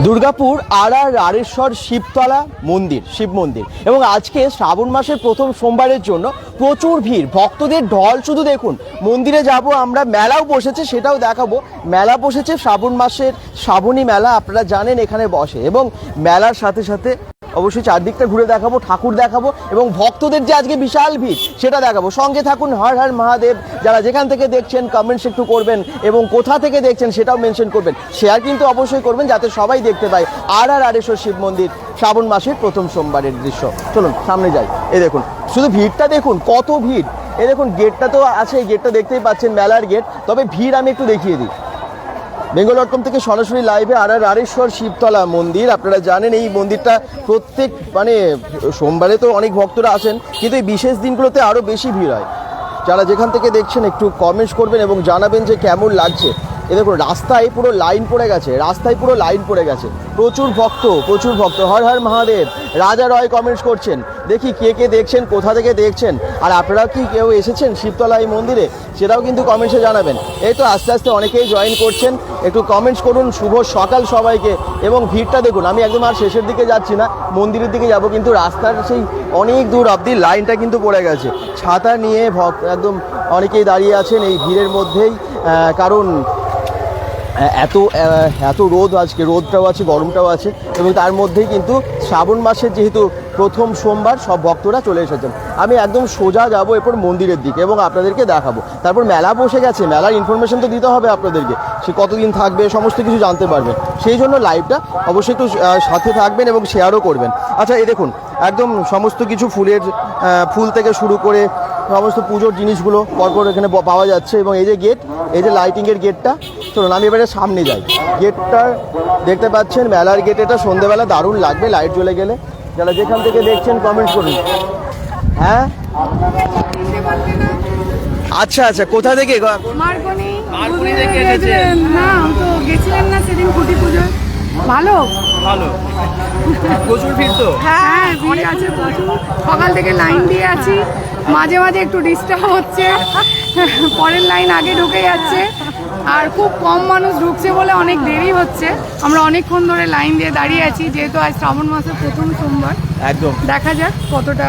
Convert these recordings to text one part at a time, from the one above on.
দুর্গাপুর রারেশ্বর শিবতলা মন্দির, শিব মন্দির, এবং আজকে শ্রাবণ মাসের প্রথম সোমবারের জন্য প্রচুর ভিড়, ভক্তদের ঢল। শুধু দেখুন, মন্দিরে যাব আমরা, মেলাও বসেছে, সেটাও দেখাবো। মেলা বসেছে, শ্রাবণ মাসের শ্রাবণী মেলা আপনারা জানেন এখানে বসে, এবং মেলার সাথে সাথে অবশ্যই চারদিকটা ঘুরে দেখাবো, ঠাকুর দেখাবো, এবং ভক্তদের যে আজকে বিশাল ভিড় সেটা দেখাবো। সঙ্গে থাকুন। হর হর মহাদেব। যারা যেখান থেকে দেখছেন কমেন্টস একটু করবেন, এবং কোথা থেকে দেখছেন সেটাও মেনশন করবেন। শেয়ার কিন্তু অবশ্যই করবেন যাতে সবাই দেখতে পায় রারেশ্বর শিব মন্দির শ্রাবণ মাসের প্রথম সোমবারের দৃশ্য। চলুন সামনে যাই। এই দেখুন, শুধু ভিড়টা দেখুন, কত ভিড়। এই দেখুন, গেটটা তো আছে, এই গেটটা দেখতেই পাচ্ছেন, মেলার গেট। তবে ভিড় আমি একটু দেখিয়ে দিই। বেঙ্গল.com থেকে সরাসরি লাইভে রারেশ্বর শিবতলা মন্দির। আপনারা জানেন এই মন্দিরটা প্রত্যেক সোমবারে তো অনেক ভক্তরা আসেন, কিন্তু এই বিশেষ দিনগুলোতে আরও বেশি ভিড় হয়। যারা যেখান থেকে দেখছেন একটু কমেন্টস করবেন এবং জানাবেন যে কেমন লাগছে। এ দেখুন, রাস্তায় পুরো লাইন পড়ে গেছে, প্রচুর ভক্ত। হর হর মহাদেব। রাজা রয় কমেন্টস করছেন। দেখি কে দেখছেন, কোথা থেকে দেখছেন, আর আপনারা কি কেউ এসেছেন শিবতলা এই মন্দিরে, সেটাও কিন্তু কমেন্টসে জানাবেন। এই তো আস্তে আস্তে অনেকেই জয়েন করছেন, একটু কমেন্টস করুন। শুভ সকাল সবাইকে। এবং ভিড়টা দেখুন, আমি একদম আর শেষের দিকে যাচ্ছি না, মন্দিরের দিকে যাব, কিন্তু রাস্তার সেই অনেক দূর অবধি লাইনটা কিন্তু পড়ে গেছে। ছাতা নিয়ে একদম অনেকেই দাঁড়িয়ে আছেন এই ভিড়ের মধ্যেই, কারণ এত রোদ, আজকে রোদটাও আছে, গরমটাও আছে, এবং তার মধ্যেই কিন্তু শ্রাবণ মাসের যেহেতু প্রথম সোমবার, সব ভক্তরা চলে এসেছেন। আমি একদম সোজা যাব এরপর মন্দিরের দিকে এবং আপনাদেরকে দেখাবো। তারপর মেলা বসে গেছে, মেলার ইনফরমেশন তো দিতে হবে আপনাদেরকে, সে কতদিন থাকবে সমস্ত কিছু জানতে পারবেন। সেই জন্য লাইভটা অবশ্যই একটু সাথে থাকবেন এবং শেয়ারও করবেন। আচ্ছা, এই দেখুন, একদম সমস্ত কিছু ফুল থেকে শুরু করে সমস্ত পুজোর জিনিসগুলো পরপর এখানে পাওয়া যাচ্ছে। এবং এই যে গেট, এই যে লাইটিংয়ের গেটটা, চলুন আমি এবারে সামনে যাই। গেটটা দেখতে পাচ্ছেন, মেলার গেট। এটা সন্ধ্যেবেলা দারুণ লাগবে লাইট জ্বলে গেলে। যারা যেখান থেকে দেখছেন কমেন্টস করুন। হ্যাঁ, আচ্ছা, কোথা থেকে? মার্কনি থেকে এসেছেন? না, তো গেছিলেন না সেদিন কুটি পুজো? ভালো প্রচুর ভিড় তো। হ্যাঁ, ভিড় আছে প্রচুর। সকাল থেকে লাইন দিয়ে আছি, মাঝে মাঝে একটু ডিস্টার্ব হচ্ছে, পরের লাইন আগে ঢুকে যাচ্ছে, আর খুব কম মানুষ ঢুকছে বলে অনেক দেরি হচ্ছে। আমরা অনেকক্ষণ ধরে লাইন দিয়ে দাঁড়িয়ে আছি, যেহেতু আজ শ্রাবণ মাসের প্রথম সোমবার। একদম দেখা যাক কতটা।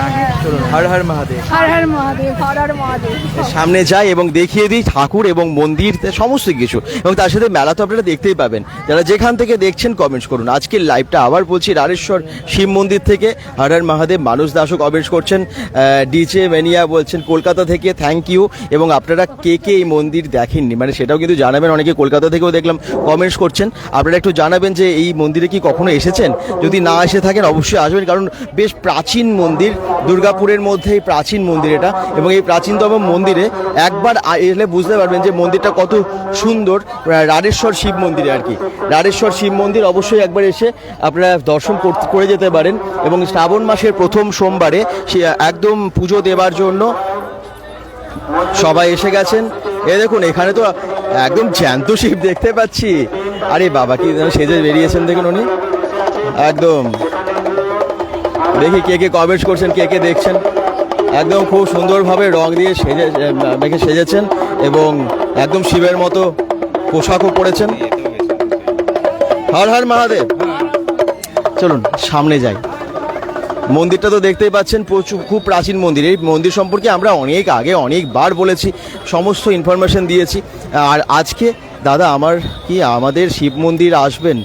হর হর মহাদেব। হর হর মহাদেব, হর হর মহাদেব। সামনে যাই এবং দেখিয়ে দিই ঠাকুর এবং মন্দির সমস্ত কিছু, এবং তার সাথে মেলা তো আপনারা দেখতেই পাবেন। যারা যেখান থেকে দেখছেন কমেন্টস করুন। আজকের লাইভটা আবার বলছি রারেশ্বর শিব মন্দির থেকে। হর হর মহাদেব। মানুষ দাসও কমেন্টস করছেন। ডিজে মেনিয়া বলছেন কলকাতা থেকে, থ্যাংক ইউ। এবং আপনারা কে এই মন্দির দেখেননি সেটাও কিন্তু জানাবেন। অনেকে কলকাতা থেকেও দেখলাম কমেন্টস করছেন। আপনারা একটু জানাবেন যে এই মন্দিরে কি কখনো এসেছেন। যদি না এসে থাকেন অবশ্যই আসবেন, কারণ বেশ প্রাচীন মন্দির, দুর্গাপুরের মধ্যেই প্রাচীন মন্দির এটা। এবং এই প্রাচীনতম মন্দিরে একবার এলে বুঝতে পারবেন যে মন্দিরটা কত সুন্দর। রারেশ্বর শিব মন্দিরে রারেশ্বর শিব মন্দির অবশ্যই একবার এসে আপনারা দর্শন করে যেতে পারেন। এবং শ্রাবণ মাসের প্রথম সোমবারে একদম পুজো দেবার জন্য সবাই এসে গেছেন। এ দেখুন, এখানে তো একদম জ্যান্ত শিব দেখতে পাচ্ছি। আরে বাবা, কি সেজে বেরিয়েছেন দেখুন উনি একদম। দেখি কে কমেন্টস করছেন, কে দেখছেন। একদম খুব সুন্দরভাবে রং দিয়ে সেজেছেন এবং একদম শিবের মতো পোশাকও পরেছেন। হর হর মহাদেব। চলুন সামনে যাই। মন্দিরটা তো দেখতেই পাচ্ছেন, খুব প্রাচীন মন্দির। এই মন্দির সম্পর্কে আমরা অনেকবার বলেছি, সমস্ত ইনফরমেশন দিয়েছি। আর আজকে দাদা আমাদের শিব মন্দির আসবেন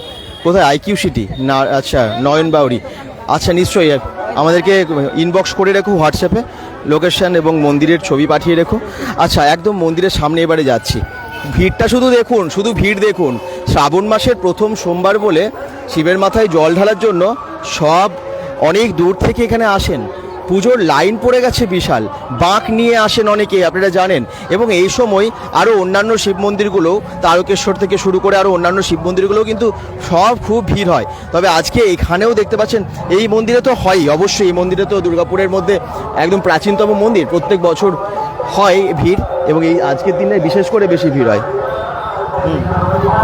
কোথায়? আইকিউ সিটি না? আচ্ছা, নয়নবাউরি। আচ্ছা, নিশ্চয়ই আমাদেরকে ইনবক্স করে রেখো হোয়াটসঅ্যাপে লোকেশন এবং মন্দিরের ছবি পাঠিয়ে রেখো। আচ্ছা, একদম মন্দিরের সামনে এবারে যাচ্ছি। ভিড়টা শুধু ভিড় দেখুন। শ্রাবণ মাসের প্রথম সোমবার বলে শিবের মাথায় জল ঢালার জন্য সব অনেক দূর থেকে এখানে আসেন। পুজোর লাইন পড়ে গেছে বিশাল, বাঁক নিয়ে আসেন অনেকে, আপনারা জানেন। এবং এই সময় আরও অন্যান্য শিব মন্দিরগুলো, তারকেশ্বর থেকে শুরু করে আরও অন্যান্য শিব মন্দিরগুলোও কিন্তু সব খুব ভিড় হয়। তবে আজকে এখানেও দেখতে পাচ্ছেন, এই মন্দিরে তো হয়ই অবশ্যই। এই মন্দিরে তো দুর্গাপুরের মধ্যে একদম প্রাচীনতম মন্দির, প্রত্যেক বছর হয় ভিড়, এবং এই আজকের দিনে বিশেষ করে বেশি ভিড় হয়।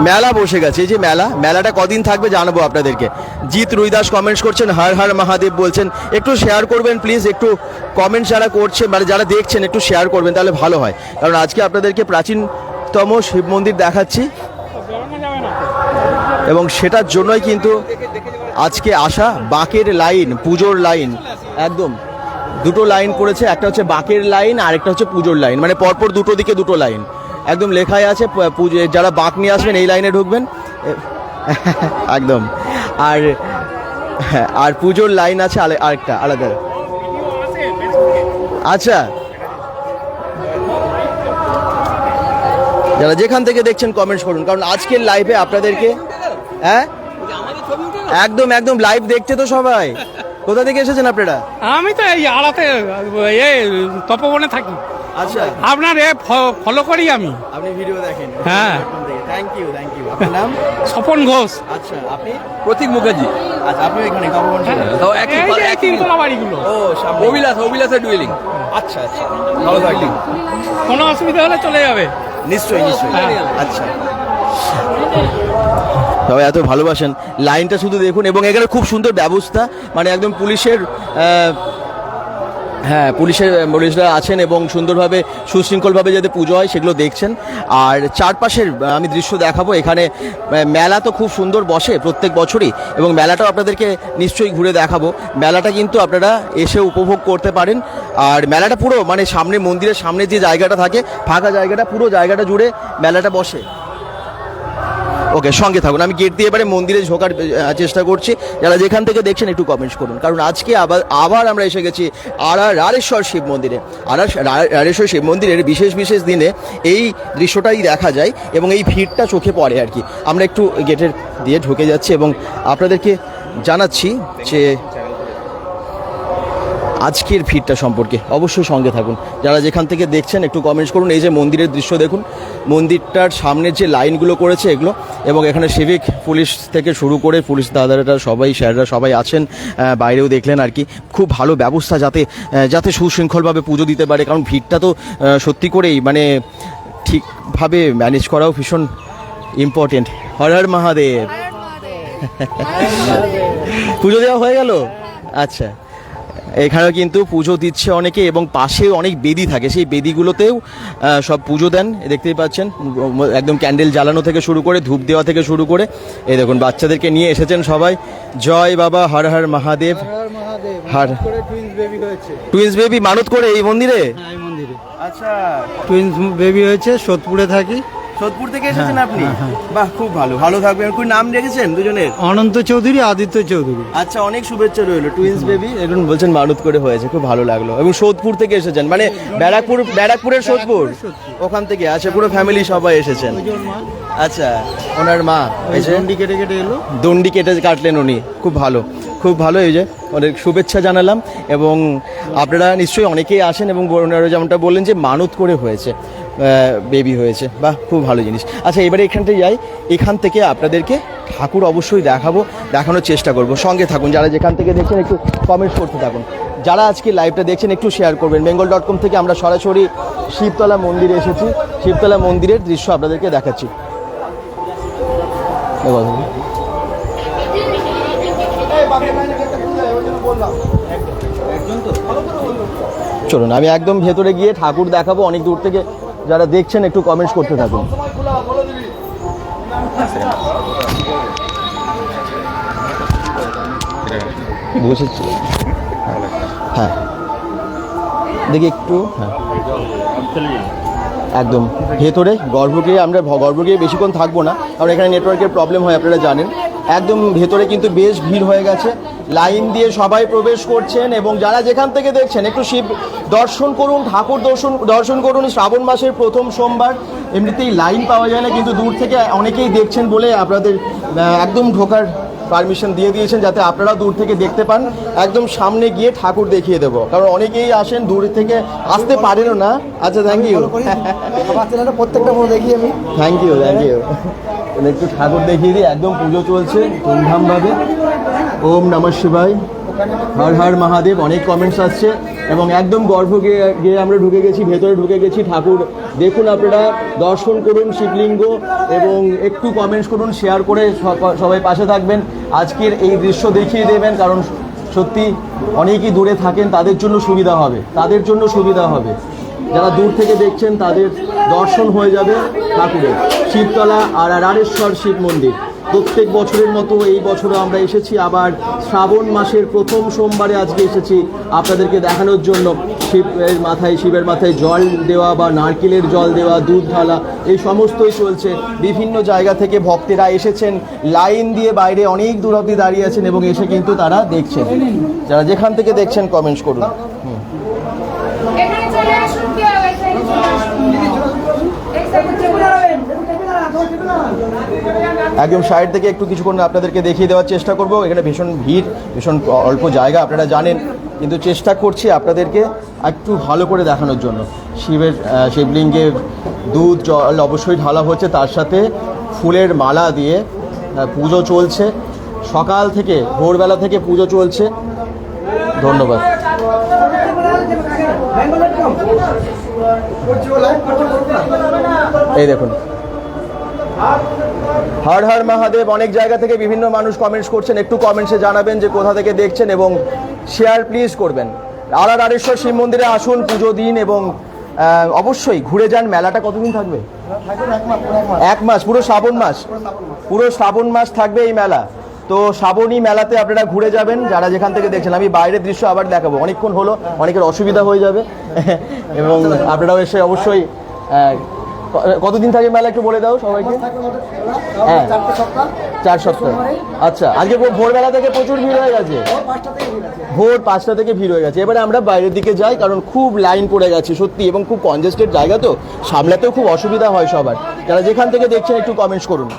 মেলা বসে গেছে। এই যে মেলাটা কদিন থাকবে জানাবো আপনাদেরকে। জিৎ রুইদাস কমেন্টস করছেন, হর হর মহাদেব বলছেন। একটু শেয়ার করবেন প্লিজ, একটু কমেন্টস যারা করছেন যারা দেখছেন একটু শেয়ার করবেন, তাহলে ভালো হয়। কারণ আজকে আপনাদেরকে প্রাচীনতম শিব মন্দির দেখাচ্ছি। এবং সেটার জন্যই কিন্তু আজকে আসা বাঁকের লাইন, পুজোর লাইন, একদম দুটো লাইন করেছে, একটা হচ্ছে বাঁকের লাইন আর একটা হচ্ছে পুজোর লাইন, মানে পরপর দুটো দিকে দুটো লাইন একদম লেখাই আছে, যারা বাঁক নিয়ে আসবেন এই লাইনে ঢুকবেন একদম। আর আর পুজোর লাইন আছে আরেকটা আলাদা। আচ্ছা, যারা যেখান থেকে দেখছেন কমেন্টস করুন, কারণ আজকের লাইভে আপনাদেরকে হ্যাঁ একদম একদম লাইভ দেখছে তো সবাই। কোথা থেকে এসেছেন আপনারা? আমি তো এই আড়াতে তপবনে থাকি। আচ্ছা, আপনার ফলো করি আমি। আপনি ভিডিও দেখেন? হ্যাঁ। Thank you thank you. আপনার নাম? স্বপন ঘোষ। আচ্ছা, আপনি? প্রতীক মুখার্জি। আচ্ছা, আপনি এখানে তপবন ছিলেন? তো একই এই যে তিনতলা বাড়িগুলো। ও, সামনে। অবিলাসের ডুয়েলিং। আচ্ছা আচ্ছা, ভালো থাকবেন। কোনো অসুবিধা হলে চলে যাবে। নিশ্চয়ই নিশ্চয়ই। হ্যাঁ। আচ্ছা, সবাই এত ভালোবাসেন, লাইনটা শুধু দেখুন। এবং এখানে খুব সুন্দর ব্যবস্থা, মানে একদম পুলিশের হ্যাঁ পুলিশরা আছেন এবং সুন্দরভাবে সুশৃঙ্খলভাবে যাতে পুজো হয় সেগুলো দেখছেন। আর চারপাশের আমি দৃশ্য দেখাবো। এখানে মেলা তো খুব সুন্দর বসে প্রত্যেক বছরই, এবং মেলাটাও আপনাদেরকে নিশ্চয়ই ঘুরে দেখাবো। মেলাটা কিন্তু আপনারা এসে উপভোগ করতে পারেন। আর মেলাটা পুরো মানে সামনে মন্দিরের সামনে যে জায়গাটা থাকে, ফাঁকা জায়গাটা, পুরো জায়গাটা জুড়ে মেলাটা বসে। ওকে, সঙ্গে থাকুন, আমি গেট দিয়ে এবারে মন্দিরে ঢোকার চেষ্টা করছি। যারা যেখান থেকে দেখছেন একটু কমেন্টস করুন, কারণ আজকে আবার আমরা এসে গেছি রারেশ্বর শিব মন্দিরে। রারেশ্বর শিব মন্দিরের বিশেষ দিনে এই দৃশ্যটাই দেখা যায় এবং এই ভিড়টা চোখে পড়ে আর কি। আমরা একটু গেটের দিয়ে ঢুকে যাচ্ছি এবং আপনাদেরকে জানাচ্ছি যে আজকের ভিড়টা সম্পর্কে। অবশ্যই সঙ্গে থাকুন, যারা যেখান থেকে দেখছেন একটু কমেন্টস করুন। এই যে মন্দিরের দৃশ্য দেখুন, মন্দিরটার সামনের যে লাইনগুলো করেছে এগুলো, এবং এখানে সিভিক পুলিশ থেকে শুরু করে পুলিশ দাদারা সবাই, স্যাররা সবাই আছেন, বাইরেও দেখলেন আর কি। খুব ভালো ব্যবস্থা যাতে সুশৃঙ্খলভাবে পুজো দিতে পারে, কারণ ভিড়টা তো সত্যি করেই মানে ঠিকভাবে ম্যানেজ করাও ভীষণ ইম্পর্টেন্ট। হর হর মহাদেব। পুজো দেওয়া হয়ে গেল? আচ্ছা, এখানেও কিন্তু পুজো দিচ্ছে অনেকে, এবং পাশে অনেক বেদি থাকে, সেই বেদিগুলোতেও সব পুজো দেন। দেখতেই পাচ্ছেন একদম ক্যান্ডেল জ্বালানো থেকে শুরু করে, ধূপ দেওয়া থেকে শুরু করে। এই দেখুন বাচ্চাদেরকে নিয়ে এসেছেন সবাই। জয় বাবা, হর হর মহাদেব। হর টুইন্স বেবি মানত করে এই মন্দিরে? এই মন্দিরে আচ্ছা, টুইন্স বেবি হয়েছে। সোদপুরে থাকি। সোদপুর থেকে এসেছেন আপনি? বাহ, খুব ভালো, ভালো থাকবেন। কোন নাম রেখেছেন দুজনের? অনন্ত চৌধুরী, আদিত্য চৌধুরী। আচ্ছা, অনেক শুভেচ্ছা রইলো। টুইন্স বেবি এখন বলছেন মানত করে হয়েছে, খুব ভালো লাগলো। এবং সোদপুর থেকে এসেছেন, মানে ব্যারাকপুরের সোদপুর, ওখান থেকে? আচ্ছা, পুরো ফ্যামিলি সবাই এসেছেন। আচ্ছা, ওনার মা দণ্ডি কেটে এলো। দণ্ডি কাটলেন উনি, খুব ভালো খুব ভালো। এই যে অনেক শুভেচ্ছা জানালাম। এবং আপনারা নিশ্চয়ই অনেকেই আসেন, এবং ওনারা যেমনটা বললেন যে মানত করে হয়েছে, বেবি হয়েছে। বাহ, খুব ভালো জিনিস। আচ্ছা, এবারে এখানটায় যাই। এখান থেকে আপনাদেরকে ঠাকুর অবশ্যই দেখানোর চেষ্টা করব। সঙ্গে থাকুন, যারা যেখান থেকে দেখছেন একটু কমেন্টস করতে থাকুন। যারা আজকে লাইভটা দেখছেন একটু শেয়ার করবেন। bengal.com থেকে আমরা সরাসরি শিবতলা মন্দিরে এসেছি। শিবতলা মন্দিরের দৃশ্য আপনাদেরকে দেখাচ্ছি। চলুন, আমি একদম ভেতরে গিয়ে ঠাকুর দেখাবো। অনেক দূর থেকে যারা দেখছেন একটু কমেন্টস করতে থাকুন। বসেছি, হ্যাঁ দেখি একটু। হ্যাঁ, একদম ভেতরে গর্ভগৃহে। আমরা গর্ভগৃহে বেশিক্ষণ থাকবো না, কারণ এখানে নেটওয়ার্কের প্রবলেম হয়, আপনারা জানেন। একদম ভেতরে কিন্তু বেশ ভিড় হয়ে গেছে, লাইন দিয়ে সবাই প্রবেশ করছেন। এবং যারা যেখান থেকে দেখছেন একটু শিব দর্শন করুন, ঠাকুর দর্শন করুন। শ্রাবণ মাসের প্রথম সোমবার, এমনিতেই লাইন পাওয়া যায় না, কিন্তু দূর থেকে অনেকেই দেখছেন বলে আপনাদের একদম ঢোকার পারমিশন দিয়ে দিয়েছেন, যাতে আপনারা দূর থেকে দেখতে পান। একদম সামনে গিয়ে ঠাকুর দেখিয়ে দেবো, কারণ অনেকেই আসেন দূর থেকে, আসতে পারেনও না। আচ্ছা, থ্যাংক ইউ। প্রত্যেকটা দেখি আমি। থ্যাংক ইউ একটু ঠাকুর দেখিয়ে দিই। একদম পুজো চলছে ধুমধামভাবে। ওম নমঃ শিবায়, হর হর মহাদেব। অনেক কমেন্টস আসছে। এবং একদম গিয়ে আমরা ঢুকে গেছি, ভেতরে ঢুকে গেছি। ঠাকুর দেখুন, আপনারা দর্শন করুন শিবলিঙ্গ, এবং একটু কমেন্টস করুন, শেয়ার করে সবাই পাশে থাকবেন। আজকের এই দৃশ্য দেখিয়ে দেবেন, কারণ সত্যি অনেকেই দূরে থাকেন, তাদের জন্য সুবিধা হবে। যারা দূর থেকে দেখছেন তাদের দর্শন হয়ে যাবে ঠাকুরের। শিবতলা আর রারেশ্বর শিব মন্দির। প্রত্যেক বছরের মতো এই বছরও আমরা এসেছি আবার শ্রাবণ মাসের প্রথম সোমবারে আজকে এসেছি আপনাদেরকে দেখানোর জন্য শিবের মাথায় জল দেওয়া বা নারকেলের জল দেওয়া, দুধ ঢালা, এই সমস্তই চলছে। বিভিন্ন জায়গা থেকে ভক্তেরা এসেছেন, লাইন দিয়ে বাইরে অনেক দূর অবধি দাঁড়িয়ে আছেন এবং এসে কিন্তু তারা দেখছেন। যারা যেখান থেকে দেখছেন কমেন্টস করুন। এখানে চলে আসুন, কেউ এই সাইডে চলে আসুন। এই সাইডে চলে আসুন। একদম সাইড থেকে একটু কিছুক্ষণ আপনাদেরকে দেখিয়ে দেওয়ার চেষ্টা করব। এখানে ভীষণ ভিড়, ভীষণ অল্প জায়গা, আপনারা জানেন, কিন্তু চেষ্টা করছি আপনাদেরকে একটু ভালো করে দেখানোর জন্য। শিবলিঙ্গে দুধ জল অবশ্যই ঢালা হচ্ছে, তার সাথে ফুলের মালা দিয়ে পুজো চলছে। সকাল থেকে ভোরবেলা থেকে পুজো চলছে। ধন্যবাদ। এই দেখুন, হর হর মহাদেব। অনেক জায়গা থেকে বিভিন্ন মানুষ কমেন্টস করছেন, একটু কমেন্টসে জানাবেন যে কোথা থেকে দেখছেন এবং শেয়ার প্লিজ করবেন। আরারেশ্বর শিব মন্দিরে আসুন, পুজো দিন এবং অবশ্যই ঘুরে যান। মেলাটা কতদিন থাকবে? 1 মাস, পুরো শ্রাবণ মাস, পুরো শ্রাবণ মাস থাকবে এই মেলা। তো শ্রাবণী মেলাতে আপনারা ঘুরে যাবেন যারা যেখান থেকে দেখছেন। আমি বাইরের দৃশ্য আবার দেখাবো, অনেকক্ষণ হলো, অনেকের অসুবিধা হয়ে যাবে এবং আপনারাও এসে অবশ্যই কতদিন থাকে মেলা একটু বলে দাও সবাইকে। হ্যাঁ, 4 সপ্তাহ। আচ্ছা, আজকে ভোরবেলা থেকে প্রচুর ভিড় হয়ে গেছে, ভোর 5টা থেকে ভিড় হয়ে গেছে। এবারে আমরা বাইরের দিকে যাই, কারণ খুব লাইন পড়ে গেছে সত্যি, এবং খুব কনজেস্টেড জায়গা, তো সামলাতেও খুব অসুবিধা হয় সবার। যারা যেখান থেকে দেখছেন একটু কমেন্টস করুন।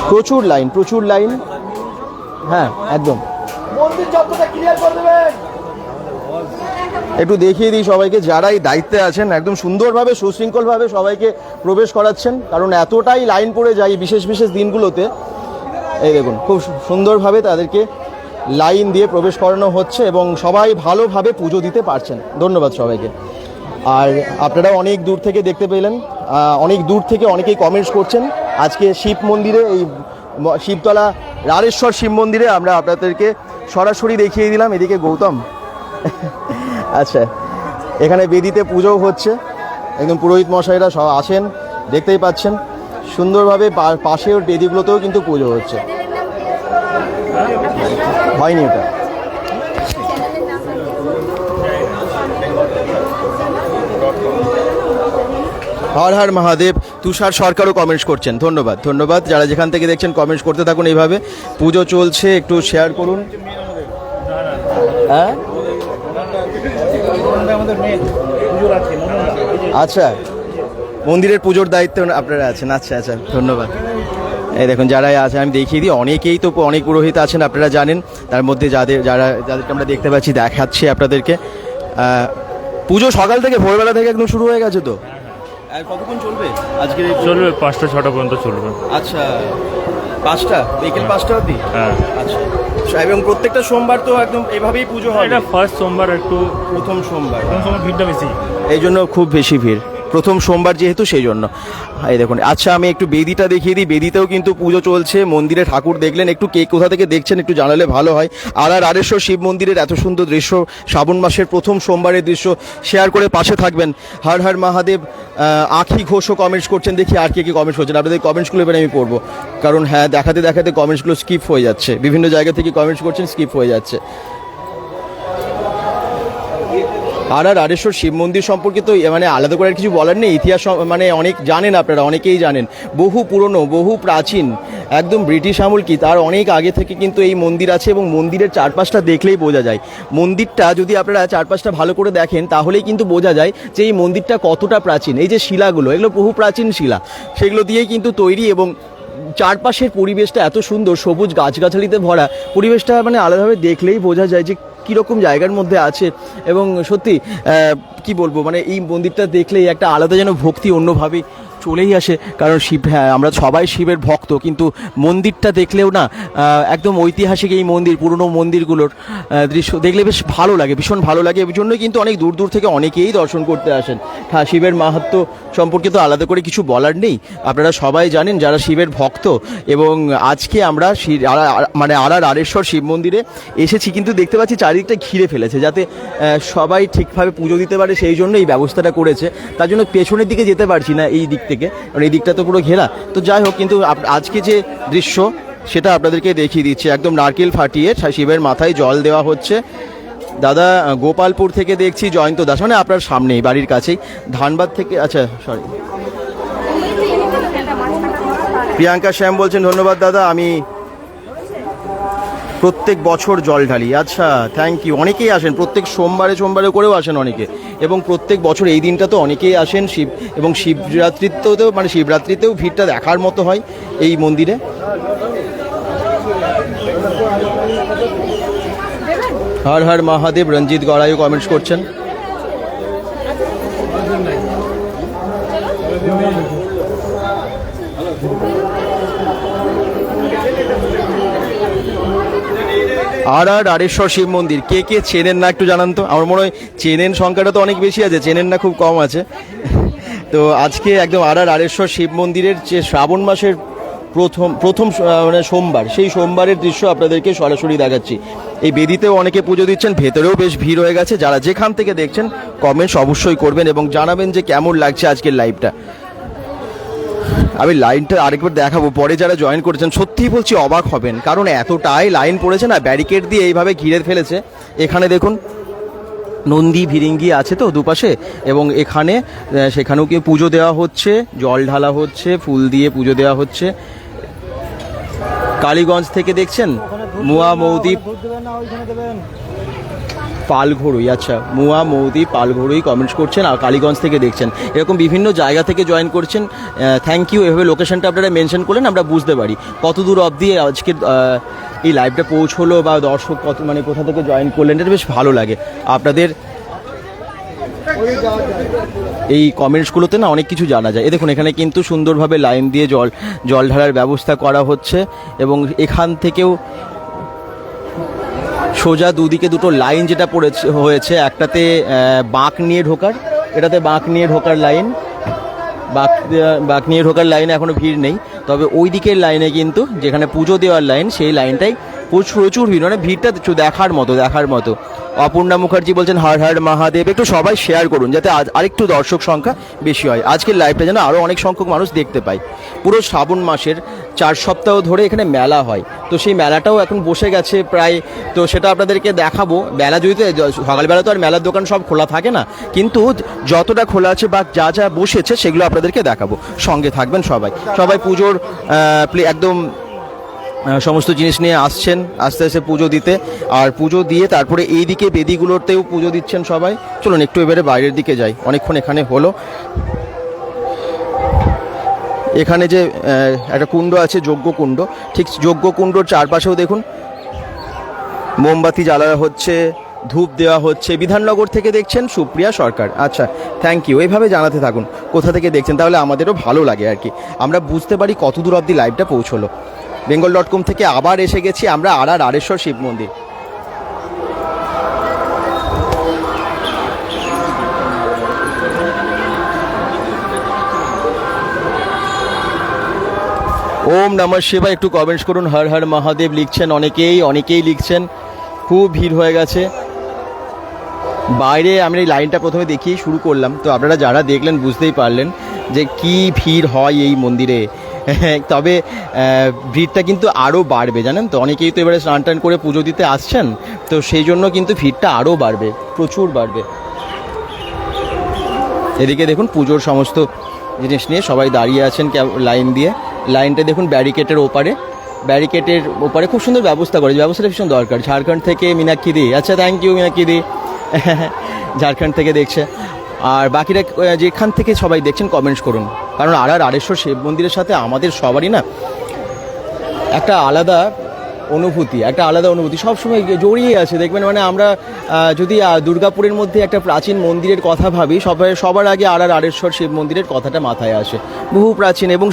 প্রচুর লাইন, প্রচুর লাইন। হ্যাঁ, একদম। একটু দেখিয়ে দিই সবাইকে, যারা এই দায়িত্বে আছেন একদম সুন্দরভাবে সুশৃঙ্খলভাবে সবাইকে প্রবেশ করাচ্ছেন, কারণ এতটাই লাইন পড়ে যায় বিশেষ বিশেষ দিনগুলোতে। এই দেখুন, খুব সুন্দরভাবে তাদেরকে লাইন দিয়ে প্রবেশ করানো হচ্ছে এবং সবাই ভালোভাবে পুজো দিতে পারছেন। ধন্যবাদ সবাইকে। আর আপনারা অনেক দূর থেকে দেখতে পেলেন, অনেক দূর থেকে অনেকেই কমেন্টস করছেন। আজকে শিব মন্দিরে, এই শিবতলা রারেশ্বর শিব মন্দিরে আমরা আপনাদেরকে সরাসরি দেখিয়ে দিলাম। এদিকে গৌতম, আচ্ছা, এখানে বেদিতে পুজো হচ্ছে, একদম পুরোহিত মশাইরা সব আছেন, দেখতেই পাচ্ছেন সুন্দরভাবে। পাশের বেদিগুলোতেও কিন্তু পুজো হচ্ছে। হয়নি ওটা। হর হর মহাদেব। তুষার সরকারও কমেন্টস করছেন, ধন্যবাদ ধন্যবাদ। যারা যেখান থেকে দেখছেন কমেন্টস করতে থাকুন এইভাবে। পুজো চলছে, একটু শেয়ার করুন। হ্যাঁ, আচ্ছা, মন্দিরের পুজোর দায়িত্ব আপনারা আছেন। আচ্ছা আচ্ছা, ধন্যবাদ। এই দেখুন যারাই আছে আমি দেখিয়ে দিই, অনেকেই তো অনেক পুরোহিত আছেন আপনারা জানেন। তার মধ্যে যাদেরকে আমরা দেখতে পাচ্ছি দেখাচ্ছি আপনাদেরকে। পুজো সকাল থেকে ভোরবেলা থেকে একদম শুরু হয়ে গেছে। তো আর কতক্ষণ চলবে আজকে? চলবে 5টা 6টা পর্যন্ত চলবে। আচ্ছা, 5টা, বিকেল 5টা অবধি? হ্যাঁ। আচ্ছা, এবং প্রত্যেকটা সোমবার তো একদম এভাবেই পুজো হয়? এটা ফার্স্ট সোমবার, একটু প্রথম সোমবার, ভিড়টা বেশি, এই জন্য খুব বেশি ভিড় প্রথম সোমবার যেহেতু, সেই জন্য। এই দেখুন, আচ্ছা আমি একটু বেদিটা দেখিয়ে দিই। বেদিতেও কিন্তু পুজো চলছে, মন্দিরে ঠাকুর দেখলেন। একটু কে কোথা থেকে দেখছেন একটু জানালে ভালো হয়। আরারেশ্বর শিব মন্দিরের এত সুন্দর দৃশ্য, শ্রাবণ মাসের প্রথম সোমবারের দৃশ্য শেয়ার করে পাশে থাকবেন। হর হর মহাদেব। আখি ঘোষও কমেন্টস করছেন, দেখি আর কে কমেন্টস করছেন। আপনাদের কমেন্টসগুলো এবারে আমি পড়বো, কারণ হ্যাঁ দেখাতে দেখাতে কমেন্টসগুলো স্কিপ হয়ে যাচ্ছে, বিভিন্ন জায়গা থেকে কমেন্টস করছেন, স্কিপ হয়ে যাচ্ছে। আরারেশ্বর শিব মন্দির সম্পর্কে তো মানে আলাদা করে কিছু বলার নেই। ইতিহাস মানে অনেক জানেন আপনারা, অনেকেই জানেন। বহু পুরনো, বহু প্রাচীন, একদম ব্রিটিশ আমল কি তার অনেক আগে থেকে কিন্তু এই মন্দির আছে এবং মন্দিরের চারপাশটা দেখলেই বোঝা যায়। মন্দিরটা যদি আপনারা চারপাশটা ভালো করে দেখেন তাহলেই কিন্তু বোঝা যায় যে এই মন্দিরটা কতটা প্রাচীন। এই যে শিলাগুলো, এগুলো বহু প্রাচীন শিলা, সেগুলো দিয়েই কিন্তু তৈরি এবং চারপাশের পরিবেশটা এত সুন্দর, সবুজ গাছগাছালিতে ভরা পরিবেশটা, মানে আলাদাভাবে দেখলেই বোঝা যায় যে কীরকম জায়গার মধ্যে আছে। এবং সত্যি কি বলবো, মানে এই মন্দিরটা দেখলেই একটা আলাদা যেন ভক্তি অন্যভাবেই চলেই আসে। কারণ শিব, হ্যাঁ আমরা সবাই শিবের ভক্ত, কিন্তু মন্দিরটা দেখলেও না একদম ঐতিহাসিক এই মন্দির, পুরনো মন্দিরগুলোর দৃশ্য দেখলে বেশ ভালো লাগে, ভীষণ ভালো লাগে। এই জন্যই কিন্তু অনেক দূর দূর থেকে অনেকেই দর্শন করতে আসেন। হ্যাঁ, শিবের মাহাত্ম্য সম্পর্কে তো আলাদা করে কিছু বলার নেই, আপনারা সবাই জানেন যারা শিবের ভক্ত। এবং আজকে আমরা মানে আরারেশ্বর শিব মন্দিরে এসেছি, কিন্তু দেখতে পাচ্ছি চারিদিকটা ঘিরে ফেলেছে যাতে সবাই ঠিকভাবে পুজো দিতে পারে, সেই জন্য এই ব্যবস্থাটা করেছে। তার জন্য পেছনের দিকে যেতে পারছি না, এই দিকটা থেকে, কারণ এই দিকটা তো পুরো ঘেরা। তো যাই হোক, কিন্তু আজকে যে দৃশ্য সেটা আপনাদেরকে দেখিয়ে দিচ্ছি। একদম নারকেল ফাটিয়ে শিবের মাথায় জল দেওয়া হচ্ছে। দাদা গোপালপুর থেকে দেখছি জয়ন্ত দাস, মানে আপনার সামনেই, বাড়ির কাছেই। ধানবাদ থেকে, আচ্ছা সরি, প্রিয়াঙ্কা শ্যাম বলছেন ধন্যবাদ দাদা, আমি প্রত্যেক বছর জল ঢালি। আচ্ছা, থ্যাংক ইউ। অনেকেই আসেন প্রত্যেক সোমবারে করেও আসেন অনেকে, এবং প্রত্যেক বছর এই দিনটা তো অনেকেই আসেন। এবং শিবরাত্রিতেও, মানে শিবরাত্রিতেও ভিড়টা দেখার মতো হয় এই মন্দিরে। হর হর মহাদেব। রঞ্জিত গড়াইও কমেন্টস করছেন। আর আরেশ্বর শিব মন্দির কে কে চেনেন না একটু জানান তো। আমার মনে হয় চেনেন সংখ্যাটা তো অনেক বেশি আছে, চেনেন না খুব কম আছে। তো আজকে একদম আরেশ্বর শিব মন্দিরের যে শ্রাবণ মাসের প্রথম মানে সোমবার, সেই সোমবারের দৃশ্য আপনাদেরকে সরাসরি দেখাচ্ছি। এই বেদিতেও অনেকে পুজো দিচ্ছেন, ভেতরেও বেশ ভিড় হয়ে গেছে। যারা যেখান থেকে দেখছেন কমেন্টস অবশ্যই করবেন এবং জানাবেন যে কেমন লাগছে আজকের লাইভটা। আমি লাইনটা আরেকবার দেখাবো, পরে যারা জয়েন করেছেন সত্যিই বলছি অবাক হবেন, কারণ এতটাই লাইন পড়েছে না, ব্যারিকেড দিয়ে এইভাবে ঘিরে ফেলেছে। এখানে দেখুন নন্দী ভিরিঙ্গি আছে তো দুপাশে, এবং এখানে সেখানেও কি পুজো দেওয়া হচ্ছে, জল ঢালা হচ্ছে, ফুল দিয়ে পুজো দেওয়া হচ্ছে। কালীগঞ্জ থেকে দেখছেন মুয়া মৌদি পালঘড়ুই, আচ্ছা মুয়া মৌদি পালঘড়ুই কমেন্টস করছেন, আর কালীগঞ্জ থেকে দেখছেন। এরকম বিভিন্ন জায়গা থেকে জয়েন করছেন, থ্যাংক ইউ। এভাবে লোকেশনটা আপনারা মেনশন করলেন, আমরা বুঝতে পারি কত দূর অবধি আজকের এই লাইভটা পৌঁছলো, বা দর্শক কত, মানে কোথা থেকে জয়েন করলেন, এটা বেশ ভালো লাগে। আপনাদের এই কমেন্টসগুলোতে না অনেক কিছু জানা যায়। দেখুন এখানে কিন্তু সুন্দরভাবে লাইন দিয়ে জল ঢালার ব্যবস্থা করা হচ্ছে, এবং এখান থেকেও সোজা দুদিকে দুটো লাইন যেটা হয়েছে, একটাতে বাঁক নিয়ে ঢোকার, এটাতে বাঁক নিয়ে ঢোকার লাইন। বাঁক নিয়ে ঢোকার লাইনে এখনো ভিড় নেই, তবে ওই দিকের লাইনে কিন্তু যেখানে পুজো দেওয়ার লাইন, সেই লাইনটাই প্রচুর ভিড়, মানে ভিড়টা দেখার মতো। অপূর্ণা মুখার্জি বলছেন হর হর মহাদেব। একটু সবাই শেয়ার করুন যাতে আরেকটু দর্শক সংখ্যা বেশি হয়, আজকের লাইভটা যেন আরও অনেক সংখ্যক মানুষ দেখতে পায়। পুরো শ্রাবণ মাসের 4 সপ্তাহ ধরে এখানে মেলা হয়, তো সেই মেলাটাও এখন বসে গেছে প্রায়, তো সেটা আপনাদেরকে দেখাবো। মেলা যদি সকালবেলা তো আর মেলার দোকান সব খোলা থাকে না, কিন্তু যতটা খোলা আছে বা যা বসেছে সেগুলো আপনাদেরকে দেখাবো। সঙ্গে থাকবেন সবাই পুজোর একদম সমস্ত জিনিস নিয়ে আসছেন আস্তে আস্তে পুজো দিতে, আর পুজো দিয়ে তারপরে এই দিকে বেদিগুলোতেও পুজো দিচ্ছেন সবাই। চলুন একটু এবারে বাইরের দিকে যাই, অনেকক্ষণ এখানে হলো। এখানে যে একটা কুণ্ড আছে, যজ্ঞকুণ্ড, ঠিক যজ্ঞকুণ্ডর চারপাশেও দেখুন মোমবাতি জ্বালা হচ্ছে, ধূপ দেওয়া হচ্ছে। বিধাননগর থেকে দেখছেন সুপ্রিয়া সরকার, আচ্ছা থ্যাংক ইউ। এইভাবে জানাতে থাকুন কোথা থেকে দেখছেন, তাহলে আমাদেরও ভালো লাগে আর কি, আমরা বুঝতে পারি কত দূর অবধি লাইভটা পৌঁছলো। bengal.com থেকে আবার এসে গেছি আমরা আরেশ্বর শিব মন্দির। ওম নমঃ শিবায় একটু কমেন্টস করুন। হর হর মহাদেব লিখছেন অনেকেই লিখছেন, খুব ভিড় হয়ে গেছে বাইরে। আমি এই লাইনটা প্রথমে দেখিয়ে শুরু করলাম, তো আপনারা যারা দেখলেন বুঝতেই পারলেন যে কি ভিড় হয় এই মন্দিরে। তবে ভিড়টা কিন্তু আরও বাড়বে, জানেন তো, অনেকেই তো এবারে স্নান টান করে পুজো দিতে আসছেন, তো সেই জন্য কিন্তু ভিড়টা আরও বাড়বে, প্রচুর বাড়বে। এদিকে দেখুন পুজোর সমস্ত জিনিস নিয়ে সবাই দাঁড়িয়ে আছেন লাইন দিয়ে। লাইনটা দেখুন ব্যারিকেডের ওপারে খুব সুন্দর ব্যবস্থা করেছে, ব্যবস্থাটা ভীষণ দরকার। ঝাড়খণ্ড থেকে মীনাক্ষী দি, আচ্ছা থ্যাংক ইউ মীনাক্ষী দি, ঝাড়খণ্ড থেকে দেখছে। আর বাকিরা যেখান থেকে সবাই দেখছেন কমেন্টস করুন, কারণ আরেশ্বর শিব মন্দিরের সাথে আমাদের সবারই না একটা আলাদা অনুভূতি সবসময় জড়িয়ে আছে। দেখবেন মানে আমরা যদি দুর্গাপুরের মধ্যে একটা প্রাচীন মন্দিরের কথা ভাবি, সবার আগে আরেশ্বর শিব মন্দিরের কথাটা মাথায় আসে। বহু প্রাচীন, এবং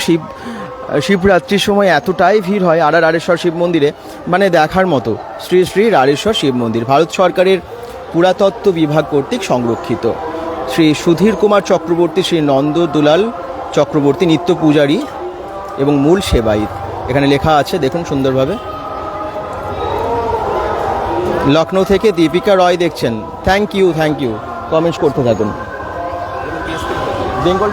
শিবরাত্রির সময় এতটাই ভিড় হয় আরেশ্বর শিব মন্দিরে, মানে দেখার মতো। শ্রী শ্রী আরেশ্বর শিব মন্দির ভারত সরকারের পুরাতত্ত্ব বিভাগ কর্তৃক সংরক্ষিত। শ্রী সুধীর কুমার চক্রবর্তী, শ্রী নন্দ দুলাল চক্রবর্তী নিত্য পূজারী এবং মূল সেবায়িত, এখানে লেখা আছে দেখুন সুন্দরভাবে। লখনৌ থেকে দীপিকা রয় দেখছেন, থ্যাংক ইউ কমেন্টস করতে থাকুন। বেঙ্গল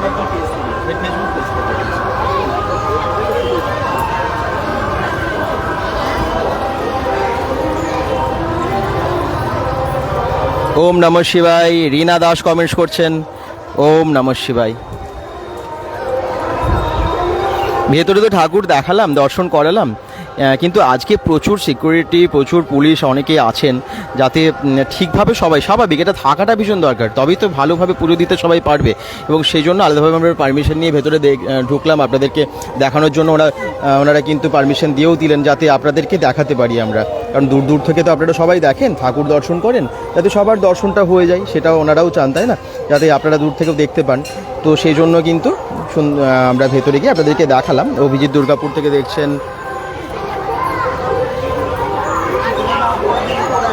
ওম নমঃ শিবায়। রীনা দাস কমেন্টস করছেন ওম নমঃ শিবায়। ভেতরে তো ঠাকুর দেখালাম, দর্শন করালাম, কিন্তু আজকে প্রচুর সিকিউরিটি, প্রচুর পুলিশ অনেকেই আছেন, যাতে ঠিকভাবে সবাই স্বাভাবিক, এটা থাকাটা ভীষণ দরকার, তবেই তো ভালোভাবে পুজো দিতে সবাই পারবে। এবং সেই জন্য আলাদাভাবে আমরা পারমিশন নিয়ে ভেতরে ঢুকলাম আপনাদেরকে দেখানোর জন্য। ওনারা কিন্তু পারমিশন দিয়েও দিলেন যাতে আপনাদেরকে দেখাতে পারি আমরা, কারণ দূর দূর থেকে তো আপনারা সবাই দেখেন, ঠাকুর দর্শন করেন, যাতে সবার দর্শনটা হয়ে যায়, সেটাও ওনারাও চান, তাই না, যাতে আপনারা দূর থেকেও দেখতে পান। তো সেই জন্য কিন্তু আমরা ভেতরে গিয়ে আপনাদেরকে দেখালাম। অভিজিৎ দুর্গাপুর থেকে দেখছেন।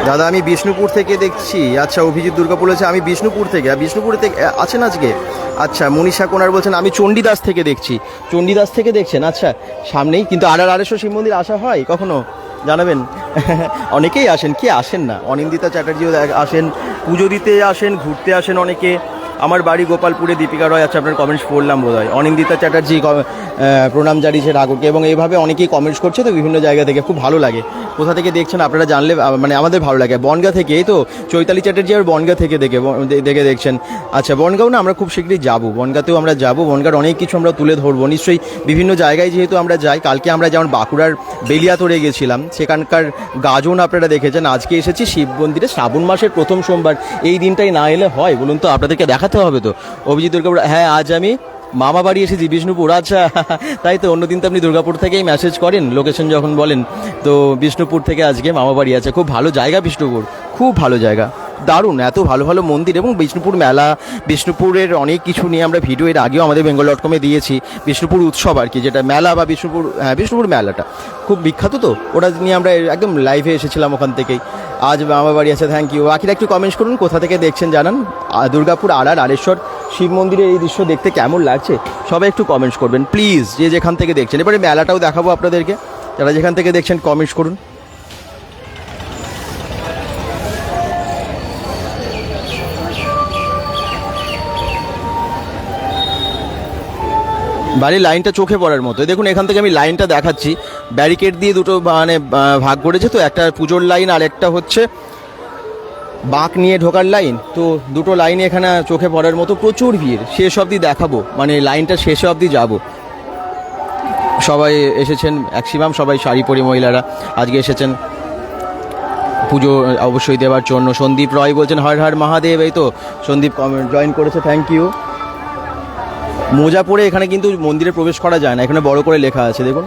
দাদা আমি বিষ্ণুপুর থেকে দেখছি। আচ্ছা, অভিজিৎ দুর্গাপুর বলেছে আমি বিষ্ণুপুর থেকে। বিষ্ণুপুর থেকে আছেন আজকে? আচ্ছা, মনীষা কোনার বলছেন আমি চণ্ডীদাস থেকে দেখছি। চণ্ডীদাস থেকে দেখছেন? আচ্ছা, সামনেই কিন্তু আড়াইশো শিব মন্দির আসা হয় কখনো জানাবেন? অনেকেই আসেন, কি আসেন না? অনিন্দিতা চ্যাটার্জিও আসেন, পুজো দিতে আসেন, ঘুরতে আসেন অনেকে। আমার বাড়ি গোপালপুরে, দীপিকা রয়। আচ্ছা, আপনার কমেন্টস পড়লাম বোধ হয়। অনিন্দিতা চ্যাটার্জি প্রণাম জানিয়েছে রাঘবকে, এবং এইভাবে অনেকেই কমেন্টস করছে, তো বিভিন্ন জায়গা থেকে খুব ভালো লাগে। কোথা থেকে দেখছেন আপনারা জানলে মানে আমাদের ভালো লাগে। বনগা থেকে, এই তো চৈতালি চ্যাটার্জি আর বনগা থেকে দেখে দেখছেন। আচ্ছা, বনগাঁও না, আমরা খুব শীঘ্রই যাবো, বনগাঁতেও আমরা যাবো। বনগাঁর অনেক কিছু আমরা তুলে ধরবো নিশ্চয়ই। বিভিন্ন জায়গায় যেহেতু আমরা যাই, কালকে আমরা যেমন বাঁকুড়ার বেলিয়াতোড়ে গেছিলাম, সেখানকার গাজন আপনারা দেখেছেন। আজকে এসেছি শিব মন্দিরে, শ্রাবণ মাসের প্রথম সোমবার, এই দিনটাই না এলে হয় বলুন তো? আপনাদেরকে দেখাতে হবে তো। অভিজিৎ দুর্গাপুর, হ্যাঁ আজ আমি মামা বাড়ি এসেছি বিষ্ণুপুর। আচ্ছা, তাই তো, অন্যদিন তো আপনি দুর্গাপুর থেকেই মেসেজ করেন লোকেশন যখন বলেন, তো বিষ্ণুপুর থেকে আজকে মামা বাড়ি আছে। খুব ভালো জায়গা বিষ্ণুপুর, খুব ভালো জায়গা, দারুণ, এত ভালো ভালো মন্দির এবং বিষ্ণুপুর মেলা, বিষ্ণুপুরের অনেক কিছু নিয়ে আমরা ভিডিও এর আগেও আমাদের bengal.com দিয়েছি। বিষ্ণুপুর উৎসব আর কি, যেটা মেলা বা বিষ্ণুপুর, হ্যাঁ বিষ্ণুপুর মেলাটা খুব বিখ্যাত, তো ওটা নিয়ে আমরা একদম লাইভে এসেছিলাম ওখান থেকেই। আজ মামা বাড়ি আছে, থ্যাংক ইউ। বাকিরা একটু কমেন্টস করুন, কোথা থেকে দেখছেন জানান। দুর্গাপুর আড়েশ্বর শিব মন্দিরের এই দৃশ্য দেখতে কেমন লাগছে সবাই একটু কমেন্টস করবেন প্লিজ, যে যেখান থেকে দেখছেন। এবারে মেলাটাও দেখাবো আপনাদেরকে, যারা যেখান থেকে দেখছেন কমেন্টস করুন। বাড়ির লাইনটা চোখে পড়ার মতো। দেখুন এখান থেকে আমি লাইনটা দেখাচ্ছি, ব্যারিকেড দিয়ে দুটো মানে ভাগ করেছে, তো একটা পুজোর লাইন আর একটা হচ্ছে বাঁক নিয়ে ঢোকার লাইন। তো দুটো লাইনে এখানে চোখে পড়ার মতো, প্রচুর ভিড়। শেষ অবধি দেখাবো, মানে লাইনটা শেষে অবধি যাব। সবাই এসেছেন, ম্যাক্সিমাম সবাই শাড়ি পরে মহিলারা আজকে এসেছেন পুজো অবশ্যই দেওয়ার জন্য। সন্দীপ রয় বলছেন হর হর মহাদেব, এই তো সন্দীপ জয়েন করেছে, থ্যাংক ইউ। মোজা পরে এখানে কিন্তু মন্দিরে প্রবেশ করা যায় না, এখানে বড় করে লেখা আছে দেখুন।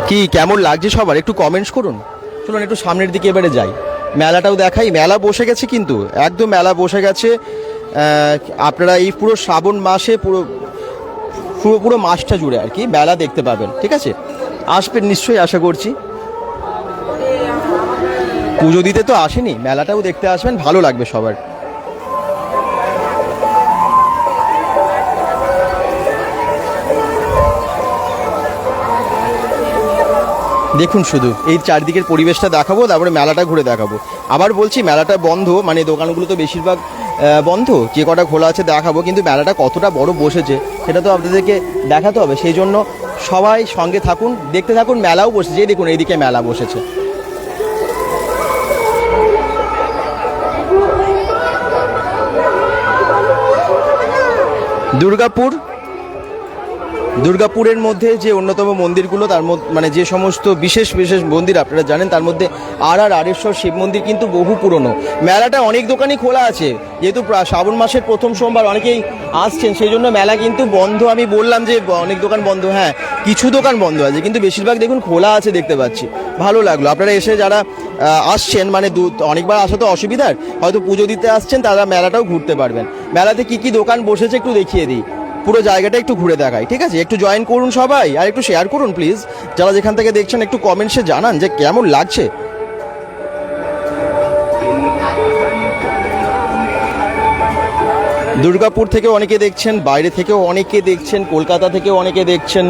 কি কেমন লাগছে সবার একটু কমেন্টস করুন। চলুন একটু সামনের দিকে এবারে যাই, মেলাটাও দেখাই। মেলা বসে গেছে কিন্তু, একদম মেলা বসে গেছে। আপনারা এই পুরো শ্রাবণ মাসে পুরো মাসটা জুড়ে আর কি মেলা দেখতে পাবেন, ঠিক আছে? আসবেন নিশ্চয়ই, আশা করছি। পুজো দিতে তো আসেনি, মেলাটাও দেখতে আসবেন, ভালো লাগবে সবার। দেখুন শুধু এই চারদিকের পরিবেশটা দেখাবো, তারপরে মেলাটা ঘুরে দেখাবো। আবার বলছি মেলাটা বন্ধ, মানে দোকানগুলো তো বেশিরভাগ বন্ধ, যে কটা খোলা আছে দেখাবো, কিন্তু মেলাটা কতটা বড় বসেছে সেটা তো আপনাদেরকে দেখাতে হবে। সেই জন্য সবাই সঙ্গে থাকুন, দেখতে থাকুন। মেলাও বসেছে, দেখুন এইদিকে মেলা বসেছে। দুর্গাপুরের মধ্যে যে অন্যতম মন্দিরগুলো, তার মধ্যে মানে যে সমস্ত বিশেষ বিশেষ মন্দির আপনারা জানেন, তার মধ্যে আড়েশ্বর শিব মন্দির কিন্তু বহু পুরনো। মেলাটা অনেক দোকানই খোলা আছে, যেহেতু শ্রাবণ মাসের প্রথম সোমবার অনেকেই আসছেন, সেই জন্য মেলা কিন্তু বন্ধ। আমি বললাম যে অনেক দোকান বন্ধ, হ্যাঁ কিছু দোকান বন্ধ আছে, কিন্তু বেশিরভাগ দেখুন খোলা আছে, দেখতে পাচ্ছি। ভালো লাগলো। আপনারা এসে যারা আসছেন, মানে অনেকবার আসা তো অসুবিধার, হয়তো পুজো দিতে আসছেন, তারা মেলাটাও ঘুরতে পারবেন। মেলাতে কি কি দোকান বসেছে একটু দেখিয়ে দিই, পুরো জায়গাটা একটু ঘুরে দেখাই, ঠিক আছে? একটু জয়েন করুন সবাই, আর একটু শেয়ার করুন প্লিজ। যারা যেখান থেকে দেখছেন একটু কমেন্টসে জানান যে কেমন লাগছে। দুর্গাপুর থেকে অনেকে দেখছেন, বাইরে থেকেও অনেকে দেখছেন, কলকাতা থেকেও অনেকে দেখছেন,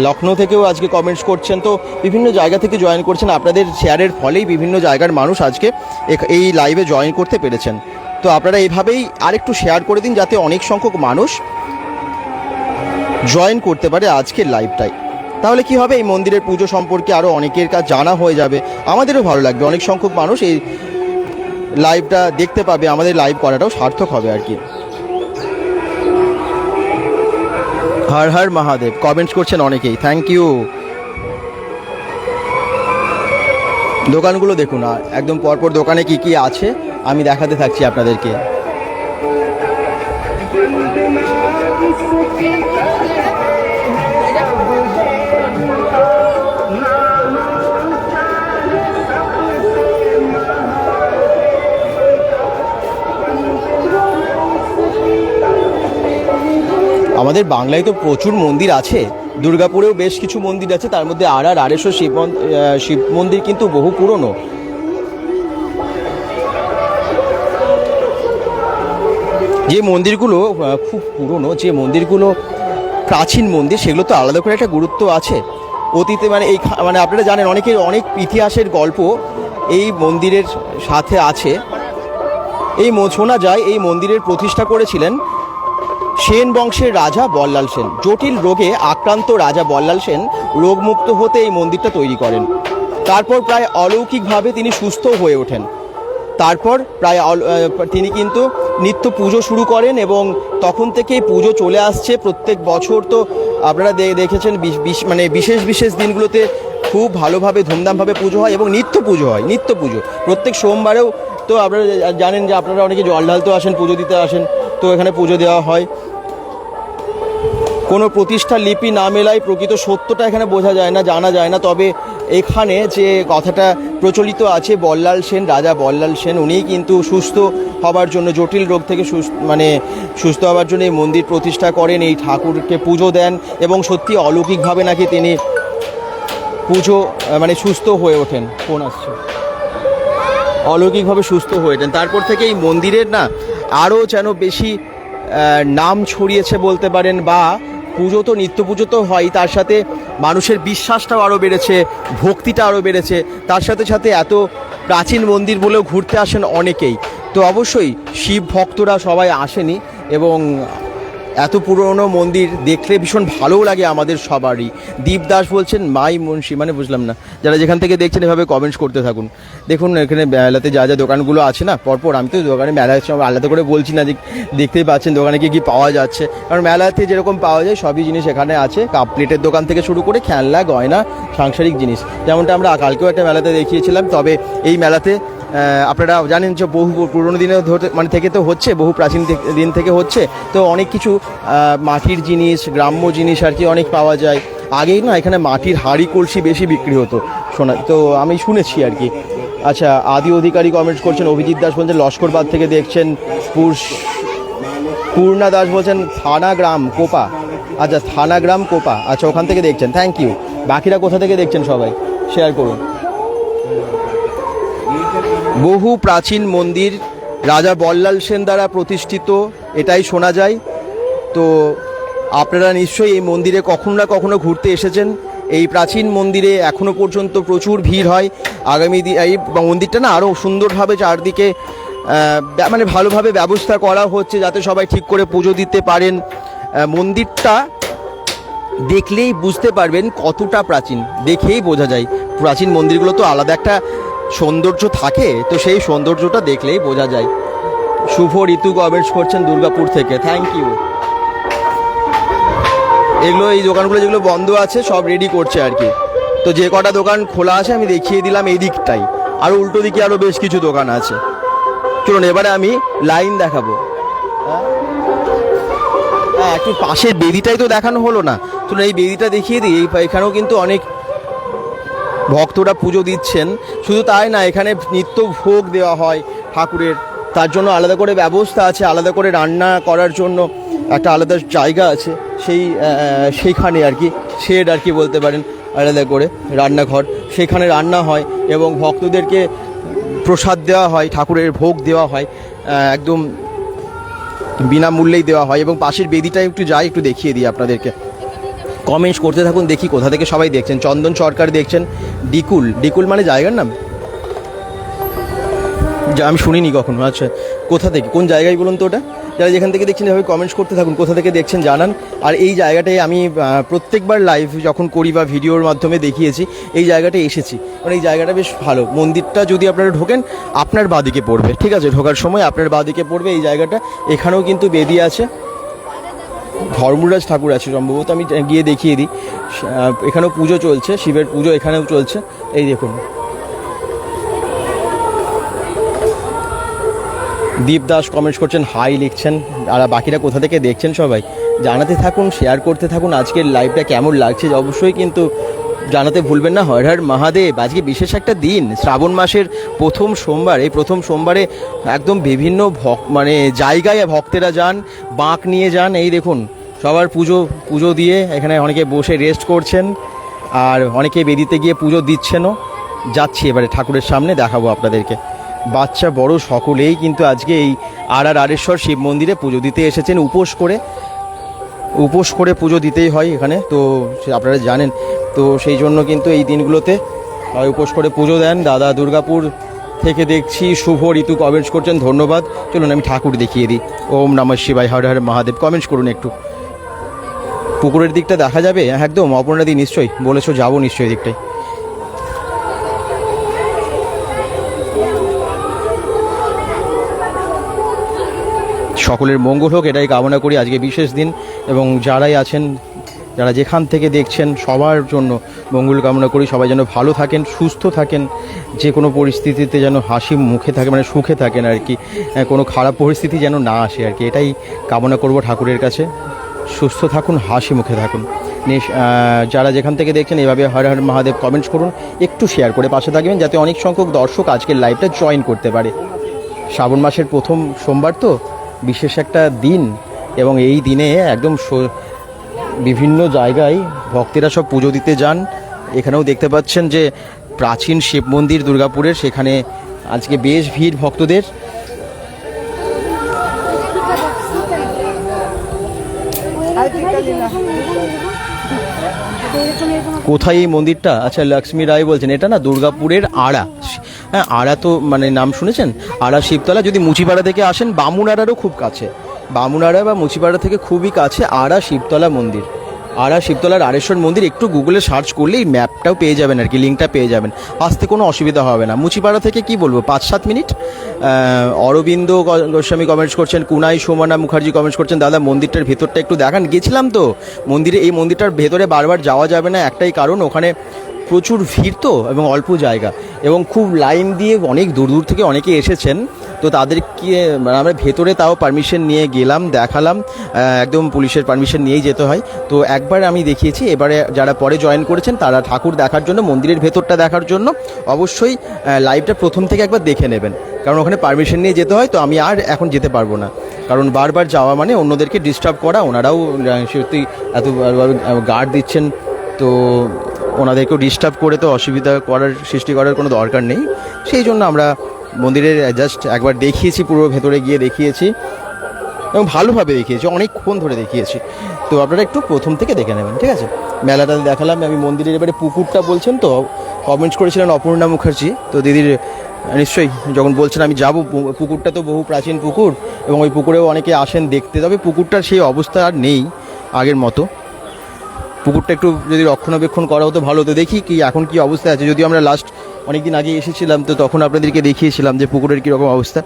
লখনৌ থেকেও আজকে কমেন্টস করছেন। তো বিভিন্ন জায়গা থেকে জয়েন করছেন, আপনাদের শেয়ারের ফলেই বিভিন্ন জায়গার মানুষ আজকে এই লাইভে জয়েন করতে পেরেছেন। তো আপনারা এইভাবেই আরেকটু শেয়ার করে দিন, যাতে অনেক সংখ্যক মানুষ জয়েন করতে পারে আজকের লাইভটাই। তাহলে কি হবে, এই মন্দিরের পুজো সম্পর্কে আরও অনেকের কাছে জানা হয়ে যাবে, আমাদেরও ভালো লাগবে। অনেক সংখ্যক মানুষ এই লাইভটা দেখতে পাবে, আমাদের লাইভ করাটাও সার্থক হবে আর কি। হর হর মহাদেব কমেন্টস করছেন অনেকেই, থ্যাংক ইউ। দোকানগুলো দেখুন, একদম পরপর দোকানে কি কি আছে আমি দেখাতে থাকছি আপনাদেরকে। আমাদের বাংলায় তো প্রচুর মন্দির আছে, দুর্গাপুরেও বেশ কিছু মন্দির আছে, তার মধ্যে আড়াইশো শিব মন্দির কিন্তু বহু পুরনো। যে মন্দিরগুলো খুব পুরনো, যে মন্দিরগুলো প্রাচীন মন্দির, সেগুলো তো আলাদা করে একটা গুরুত্ব আছে অতীতে। মানে এই মানে আপনারা জানেন অনেকের অনেক ইতিহাসের গল্প এই মন্দিরের সাথে আছে। এই শোনা যায় এই মন্দিরের প্রতিষ্ঠা করেছিলেন সেন বংশের রাজা বল্লাল সেন। জটিল রোগে আক্রান্ত রাজা বল্লাল সেন রোগমুক্ত হতে এই মন্দিরটা তৈরি করেন। তারপর প্রায় অলৌকিকভাবে তিনি সুস্থ হয়ে ওঠেন। তারপর তিনি কিন্তু নিত্য পুজো শুরু করেন এবং তখন থেকেই পুজো চলে আসছে প্রত্যেক বছর। তো আপনারা দেখেছেন মানে বিশেষ বিশেষ দিনগুলোতে খুব ভালোভাবে ধুমধামভাবে পুজো হয় এবং নিত্য পুজো হয়, নিত্য পুজো প্রত্যেক সোমবারেও। তো আপনারা জানেন যে আপনারা অনেকে জল ঢালতেও আসেন, পুজো দিতে আসেন, তো এখানে পুজো দেওয়া হয়। কোনো প্রতিষ্ঠার লিপি না মেলায় প্রকৃত সত্যটা এখানে বোঝা যায় না, জানা যায় না। তবে এখানে যে কথাটা প্রচলিত আছে, বল্লাল সেন, রাজা বল্লাল সেন, উনিই কিন্তু সুস্থ হবার জন্য, জটিল রোগ থেকে সুস্থ হবার জন্য এই মন্দির প্রতিষ্ঠা করেন, এই ঠাকুরকে পুজো দেন এবং সত্যি অলৌকিকভাবে নাকি তিনি পুজো মানে সুস্থ হয়ে ওঠেন। ফোন আসছে, অলৌকিকভাবে সুস্থ হয়ে ওঠেন। তারপর থেকে এই মন্দিরের না আরও যেন বেশি নাম ছড়িয়েছে বলতে পারেন, বা পুজো তো নিত্য পুজো তো হয়, তার সাথে মানুষের বিশ্বাসটাও আরও বেড়েছে, ভক্তিটা আরও বেড়েছে। তার সাথে সাথে এত প্রাচীন মন্দির বলেও ঘুরতে আসেন অনেকেই। তো অবশ্যই শিব ভক্তরা সবাই আসেনি এবং এত পুরনো মন্দির দেখলে ভীষণ ভালোও লাগে আমাদের সবারই। দীপ দাস বলছেন মাই মুন্সি, মানে বুঝলাম না। যারা যেখান থেকে দেখছেন এভাবে কমেন্টস করতে থাকুন। দেখুন এখানে মেলাতে যা যা দোকানগুলো আছে না, পরপর আমি তো দোকানে মেলার সময় আলাদা করে বলছি না, যে দেখতেই পাচ্ছেন দোকানে কী পাওয়া যাচ্ছে। কারণ মেলাতে যেরকম পাওয়া যায় সবই জিনিস এখানে আছে, কাপ প্লেটের দোকান থেকে শুরু করে খেলনা, গয়না, সাংসারিক জিনিস, যেমনটা আমরা কালকেও একটা মেলাতে দেখিয়েছিলাম। তবে এই মেলাতে আপনারা জানেন যে বহু পুরনো দিনে মানে থেকে তো হচ্ছে, বহু প্রাচীন দিন থেকে হচ্ছে। তো অনেক কিছু মাটির জিনিস, গ্রাম্য জিনিস আর কি অনেক পাওয়া যায়। আগেই না এখানে মাটির হাঁড়ি কলসি বেশি বিক্রি হতো, তো আমি শুনেছি আর কি। আচ্ছা, আদি অধিকারী কমেন্টস করছেন, অভিজিৎ দাস বলছেন লস্করবাদ থেকে দেখছেন, পূর্ণা দাস বলছেন থানাগ্রাম কোপা। আচ্ছা, থানাগ্রাম কোপা, আচ্ছা ওখান থেকে দেখছেন, থ্যাংক ইউ। বাকিরা কোথা থেকে দেখছেন সবাই শেয়ার করুন। বহু প্রাচীন মন্দির রাজা বল্লাল সেন দ্বারা প্রতিষ্ঠিত, এটাই শোনা যায়। তো আপনারা নিশ্চয়ই এই মন্দিরে কখনো না কখনো ঘুরতে এসেছেন। এই প্রাচীন মন্দিরে এখনও পর্যন্ত প্রচুর ভিড় হয়। আগামী এই মন্দিরটা না আরও সুন্দরভাবে চারদিকে মানে ভালোভাবে ব্যবস্থা করা হচ্ছে, যাতে সবাই ঠিক করে পুজো দিতে পারেন। মন্দিরটা দেখলেই বুঝতে পারবেন কতটা প্রাচীন, দেখেই বোঝা যায়। প্রাচীন মন্দিরগুলো তো আলাদা একটা সৌন্দর্য থাকে, তো সেই সৌন্দর্যটা দেখলেই বোঝা যায়। শুভ ঋতু কমেন্টস করছেন দুর্গাপুর থেকে, থ্যাংক ইউ। এগুলো এই দোকানগুলো যেগুলো বন্ধ আছে সব রেডি করছে আর কি। তো যে কটা দোকান খোলা আছে আমি দেখিয়ে দিলাম এই দিকটাই, আর উল্টো দিকে আরও বেশ কিছু দোকান আছে। চলুন এবারে আমি লাইন দেখাবো। হ্যাঁ, একটু পাশের বেদিটাই তো দেখানো হলো না, চলুন এই বেদিটা দেখিয়ে দিই। এখানেও কিন্তু অনেক ভক্তরা পুজো দিচ্ছেন। শুধু তাই না, এখানে নিত্য ভোগ দেওয়া হয় ঠাকুরের, তার জন্য আলাদা করে ব্যবস্থা আছে, আলাদা করে রান্না করার জন্য একটা আলাদা জায়গা আছে, সেইখানে আর কি শেড আর কি বলতে পারেন, আলাদা করে রান্নাঘর, সেখানে রান্না হয় এবং ভক্তদেরকে প্রসাদ দেওয়া হয়, ঠাকুরের ভোগ দেওয়া হয়। একদম বিনামূল্যেই দেওয়া হয়। এবং পাশের বেদিটা একটু যাই, একটু দেখিয়ে দিই আপনাদেরকে। কমেন্টস করতে থাকুন, দেখি কোথা থেকে সবাই দেখছেন। চন্দন সরকার দেখছেন, ডিকুল, ডিকুল মানে জায়গার নাম, যা আমি শুনিনি কখনো। আচ্ছা, কোথা থেকে, কোন জায়গায় বলুন তো ওটা? যারা যেখান থেকে দেখছেন এভাবে কমেন্টস করতে থাকুন, কোথা থেকে দেখছেন জানান। আর এই জায়গাটায় আমি প্রত্যেকবার লাইভ যখন করি বা ভিডিওর মাধ্যমে দেখিয়েছি, এই জায়গাটায় এসেছি। কারণ এই জায়গাটা বেশ ভালো। মন্দিরটা যদি আপনারা ঢোকেন আপনার বাঁদিকে পড়বে, ঠিক আছে? ঢোকার সময় আপনার বাঁদিকে পড়বে এই জায়গাটা। এখানেও কিন্তু বেদি আছে, ধর্মরাজ ঠাকুর আছে সম্ভবত, আমি গিয়ে দেখিয়ে দিই। এখানেও পুজো চলছে, শিবের পুজো এখানেও চলছে। এই দেখুন, দীপ দাস কমেন্টস করছেন, হাই লিখছেন। আর বাকিরা কোথা থেকে দেখছেন সবাই জানাতে থাকুন, শেয়ার করতে থাকুন। আজকের লাইভটা কেমন লাগছে অবশ্যই কিন্তু জানাতে ভুলবেন না। হর হর মহাদেব। আজকে বিশেষ একটা দিন, শ্রাবণ মাসের প্রথম সোমবার। এই প্রথম সোমবারে একদম বিভিন্ন মানে জায়গায় ভক্তেরা যান, বাঁক নিয়ে যান। এই দেখুন, সবার পুজো দিয়ে এখানে অনেকে বসে রেস্ট করছেন, আর অনেকে বেদিতে গিয়ে পুজো দিচ্ছেনও। যাচ্ছি এবারে ঠাকুরের সামনে, দেখাবো আপনাদেরকে। বাচ্চা বড় সকলেই কিন্তু আজকে এই আরেশ্বর শিব মন্দিরে পুজো দিতে এসেছেন উপোস করে পুজো দিতেই হয় এখানে, তো আপনারা জানেন। তো সেই জন্য কিন্তু এই দিনগুলোতে উপোস করে পুজো দেন। দাদা দুর্গাপুর থেকে দেখছি, শুভ ঋতু কমেন্টস করছেন, ধন্যবাদ। চলুন আমি ঠাকুর দেখিয়ে দিই। ওম নমঃ শিবায়, হর হর মহাদেব। কমেন্টস করুন একটু। পুকুরের দিকটা দেখা যাবে একদম? অপর্ণাদি নিশ্চয়ই বলেছো, যাবো নিশ্চয়ই দিকটাই। সকলের মঙ্গল হোক এটাই কামনা করি। আজকে বিশেষ দিন, এবং যারাই আছেন, যারা যেখান থেকে দেখছেন, সবার জন্য মঙ্গল কামনা করি। সবাই যেন ভালো থাকেন, সুস্থ থাকেন, যে কোনো পরিস্থিতিতে যেন হাসি মুখে থাকে, মানে সুখে থাকেন আর কি। কোনো খারাপ পরিস্থিতি যেন না আসে আর কি, এটাই কামনা করব ঠাকুরের কাছে। সুস্থ থাকুন, হাসি মুখে থাকুন। যারা যেখান থেকে দেখছেন এভাবে হর হর মহাদেব কমেন্টস করুন, একটু শেয়ার করে পাশে থাকবেন, যাতে অনেক সংখ্যক দর্শক আজকের লাইভটা জয়েন করতে পারে। শ্রাবণ মাসের প্রথম সোমবার তো বিশেষ একটা দিন, এবং এই দিনে একদম বিভিন্ন জায়গায় ভক্তেরা সব পুজো দিতে যান। এখানেও দেখতে পাচ্ছেন যে প্রাচীন শিব মন্দির দুর্গাপুরের, সেখানে আজকে বেশ ভিড় ভক্তদের। কোথায় এই মন্দিরটা? আচ্ছা, লক্ষ্মী রায় বলছেন, এটা না দুর্গাপুরের আড়া। হ্যাঁ, আড়া তো মানে নাম শুনেছেন, আড়া শিবতলা। যদি মুচিপাড়া থেকে আসেন, বামুনআড়ারও খুব কাছে, বামুনআড়া বা মুচিপাড়া থেকে খুবই কাছে আড়া শিবতলা মন্দির। আড়া শিবতলার আরেশ্বর মন্দির একটু গুগলে সার্চ করলেই ম্যাপটাও পেয়ে যাবেন আর কি, লিঙ্কটা পেয়ে যাবেন। আসতে কোনো অসুবিধা হবে না। মুচিপাড়া থেকে কি বলবো, 5-7 মিনিট। অরবিন্দ গোস্বামী কমেন্টস করছেন, কুনাই সোমানা মুখার্জি কমেন্টস করছেন, দাদা মন্দিরটার ভেতরটা একটু দেখান। গেছিলাম তো মন্দিরে, এই মন্দিরটার ভেতরে বারবার যাওয়া যাবে না, একটাই কারণ ওখানে প্রচুর ভিড় তো, এবং অল্প জায়গা, এবং খুব লাইন দিয়ে অনেক দূর দূর থেকে অনেকে এসেছেন। তো তাদেরকে আমরা ভেতরে তাও পারমিশন নিয়ে গেলাম, দেখালাম, একদম পুলিশের পারমিশন নিয়েই যেতে হয়। তো একবার আমি দেখিয়েছি, এবারে যারা পরে জয়েন করেছেন তারা ঠাকুর দেখার জন্য, মন্দিরের ভেতরটা দেখার জন্য অবশ্যই লাইভটা প্রথম থেকে একবার দেখে নেবেন, কারণ ওখানে পারমিশন নিয়ে যেতে হয়। তো আমি আর এখন যেতে পারবো না, কারণ বারবার যাওয়া মানে অন্যদেরকে ডিস্টার্ব করা। ওনারাও সত্যি এত গার্ড দিচ্ছেন, তো ওনাদেরকেও ডিস্টার্ব করে তো অসুবিধা সৃষ্টি করার কোনো দরকার নেই। সেই জন্য আমরা মন্দিরের জাস্ট একবার দেখিয়েছি, পুরো ভেতরে গিয়ে দেখিয়েছি, এবং ভালোভাবে দেখিয়েছি, অনেকক্ষণ ধরে দেখিয়েছি। তো আপনারা একটু প্রথম থেকে দেখে নেবেন, ঠিক আছে? মেলাটা দেখালাম আমি। মন্দিরের এবারে পুকুরটা বলছেন তো, কমেন্টস করেছিলেন অপর্ণা মুখার্জি। তো দিদির নিশ্চয়ই যখন বলছেন আমি যাব, পুকুরটা তো বহু প্রাচীন পুকুর, এবং ওই পুকুরেও অনেকে আসেন দেখতে। তবে পুকুরটার সেই অবস্থা আর নেই আগের মতো। পুকুরটা একটু যদি রক্ষণাবেক্ষণ করা হতো ভালো হতো। দেখি কি এখন কি অবস্থা আছে। যদিও আমরা লাস্ট অনেক দিন আগে এসেছিলাম, তো তখন আপনাদেরকে দেখিয়েছিলাম যে পুকুরের কীরকম অবস্থা।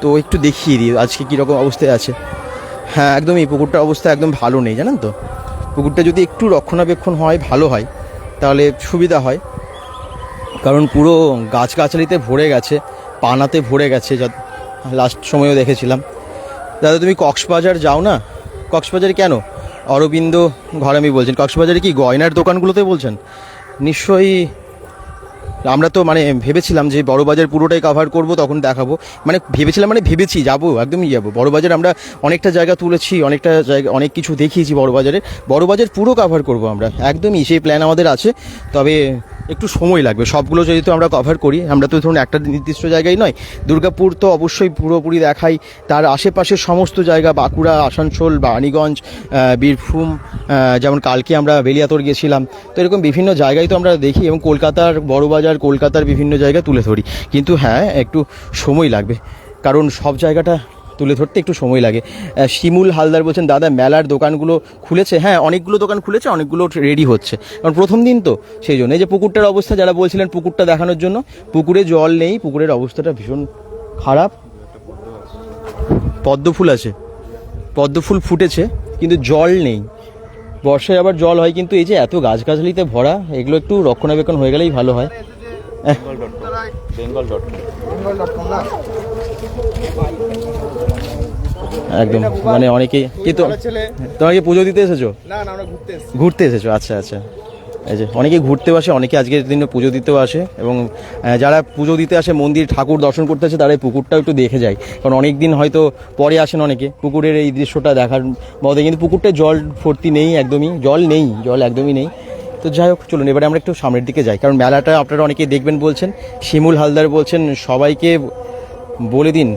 তো একটু দেখিয়ে দিই আজকে কীরকম অবস্থায় আছে। হ্যাঁ, একদম এই পুকুরটার অবস্থা একদম ভালো নেই, জানেন তো। পুকুরটা যদি একটু রক্ষণাবেক্ষণ হয়, ভালো হয়, তাহলে সুবিধা হয়। কারণ পুরো গাছগাছালিতে ভরে গেছে, পানাতে ভরে গেছে, যা লাস্ট সময়ও দেখেছিলাম। দাদা তুমি কক্সবাজার যাও না? কক্সবাজারে কেন? অরবিন্দ ঘরামি বলছেন, কক্সবাজারে কি গয়নার দোকানগুলোতে বলছেন? নিশ্চয়ই আমরা তো মানে ভেবেছিলাম যে বড়বাজার পুরোটাই কভার করব, তখন দেখাবো, মানে ভেবেছিলাম, মানে ভেবেছি যাবো, একদমই যাবো বড়বাজার। আমরা অনেকটা জায়গা তুলেছি, অনেকটা জায়গা অনেক কিছু দেখিয়েছি বড়বাজার পুরো কভার করব আমরা, একদমই সেই প্ল্যান আমাদের আছে। তবে একটু সময় লাগবে, সবগুলো যেহেতু আমরা কভার করি, আমরা তো ধরুন একটা নির্দিষ্ট জায়গায় নয়, দুর্গাপুর তো অবশ্যই পুরোপুরি দেখাই, তার আশেপাশের সমস্ত জায়গা, বাঁকুড়া, আসানসোল, বাণীগঞ্জ, বীরভূম, যেমন কালকে আমরা বেলিয়াতোড় গেছিলাম, তো এরকম বিভিন্ন জায়গায় তো আমরা দেখি, এবং কলকাতার বড়বাজার, কলকাতার বিভিন্ন জায়গা তুলে ধরি। কিন্তু হ্যাঁ, একটু সময় লাগবে, কারণ সব জায়গাটা তুলে ধরতে একটু সময় লাগে। শিমুল হালদার বলছেন, দাদা মেলার দোকানগুলো খুলেছে? হ্যাঁ, অনেকগুলো দোকান খুলেছে, অনেকগুলো রেডি হচ্ছে, কারণ প্রথম দিন তো, সেই জন্য। এই যে পুকুরটার অবস্থা, যারা বলছিলেন পুকুরটা দেখানোর জন্য, পুকুরে জল নেই, পুকুরের অবস্থাটা ভীষণ খারাপ। পদ্ম ফুল আছে, পদ্ম ফুল ফুটেছে, কিন্তু জল নেই। বর্ষায় আবার জল হয়, কিন্তু এই যে এত গাছগাছালিতে ভরা, এগুলো একটু রক্ষণাবেক্ষণ হয়ে গেলেই ভালো হয়। একদম, মানে অনেকেই কিন্তু তোমরা কি পুজো দিতে এসেছো? না না, আমরা ঘুরতে এসেছো, আচ্ছা আচ্ছা। এই যে অনেকেই ঘুরতেও আসে, অনেকে আজকের দিনে পুজো দিতেও আসে, এবং যারা পুজো দিতে আসে, মন্দির ঠাকুর দর্শন করতে আসে, তারা এই পুকুরটাও একটু দেখে যায়, কারণ অনেক দিন হয়তো পরে আসেন অনেকে পুকুরের এই দৃশ্যটা দেখার মধ্যে, কিন্তু পুকুরটায় জল ভর্তি নেই, একদমই জল নেই, জল একদমই নেই। তো যাই হোক, চলুন এবারে আমরা একটু সামনের দিকে যাই, কারণ মেলাটা আপনারা অনেকেই দেখবেন বলছেন। শিমুল হালদার বলছেন, সবাইকে বলে দিন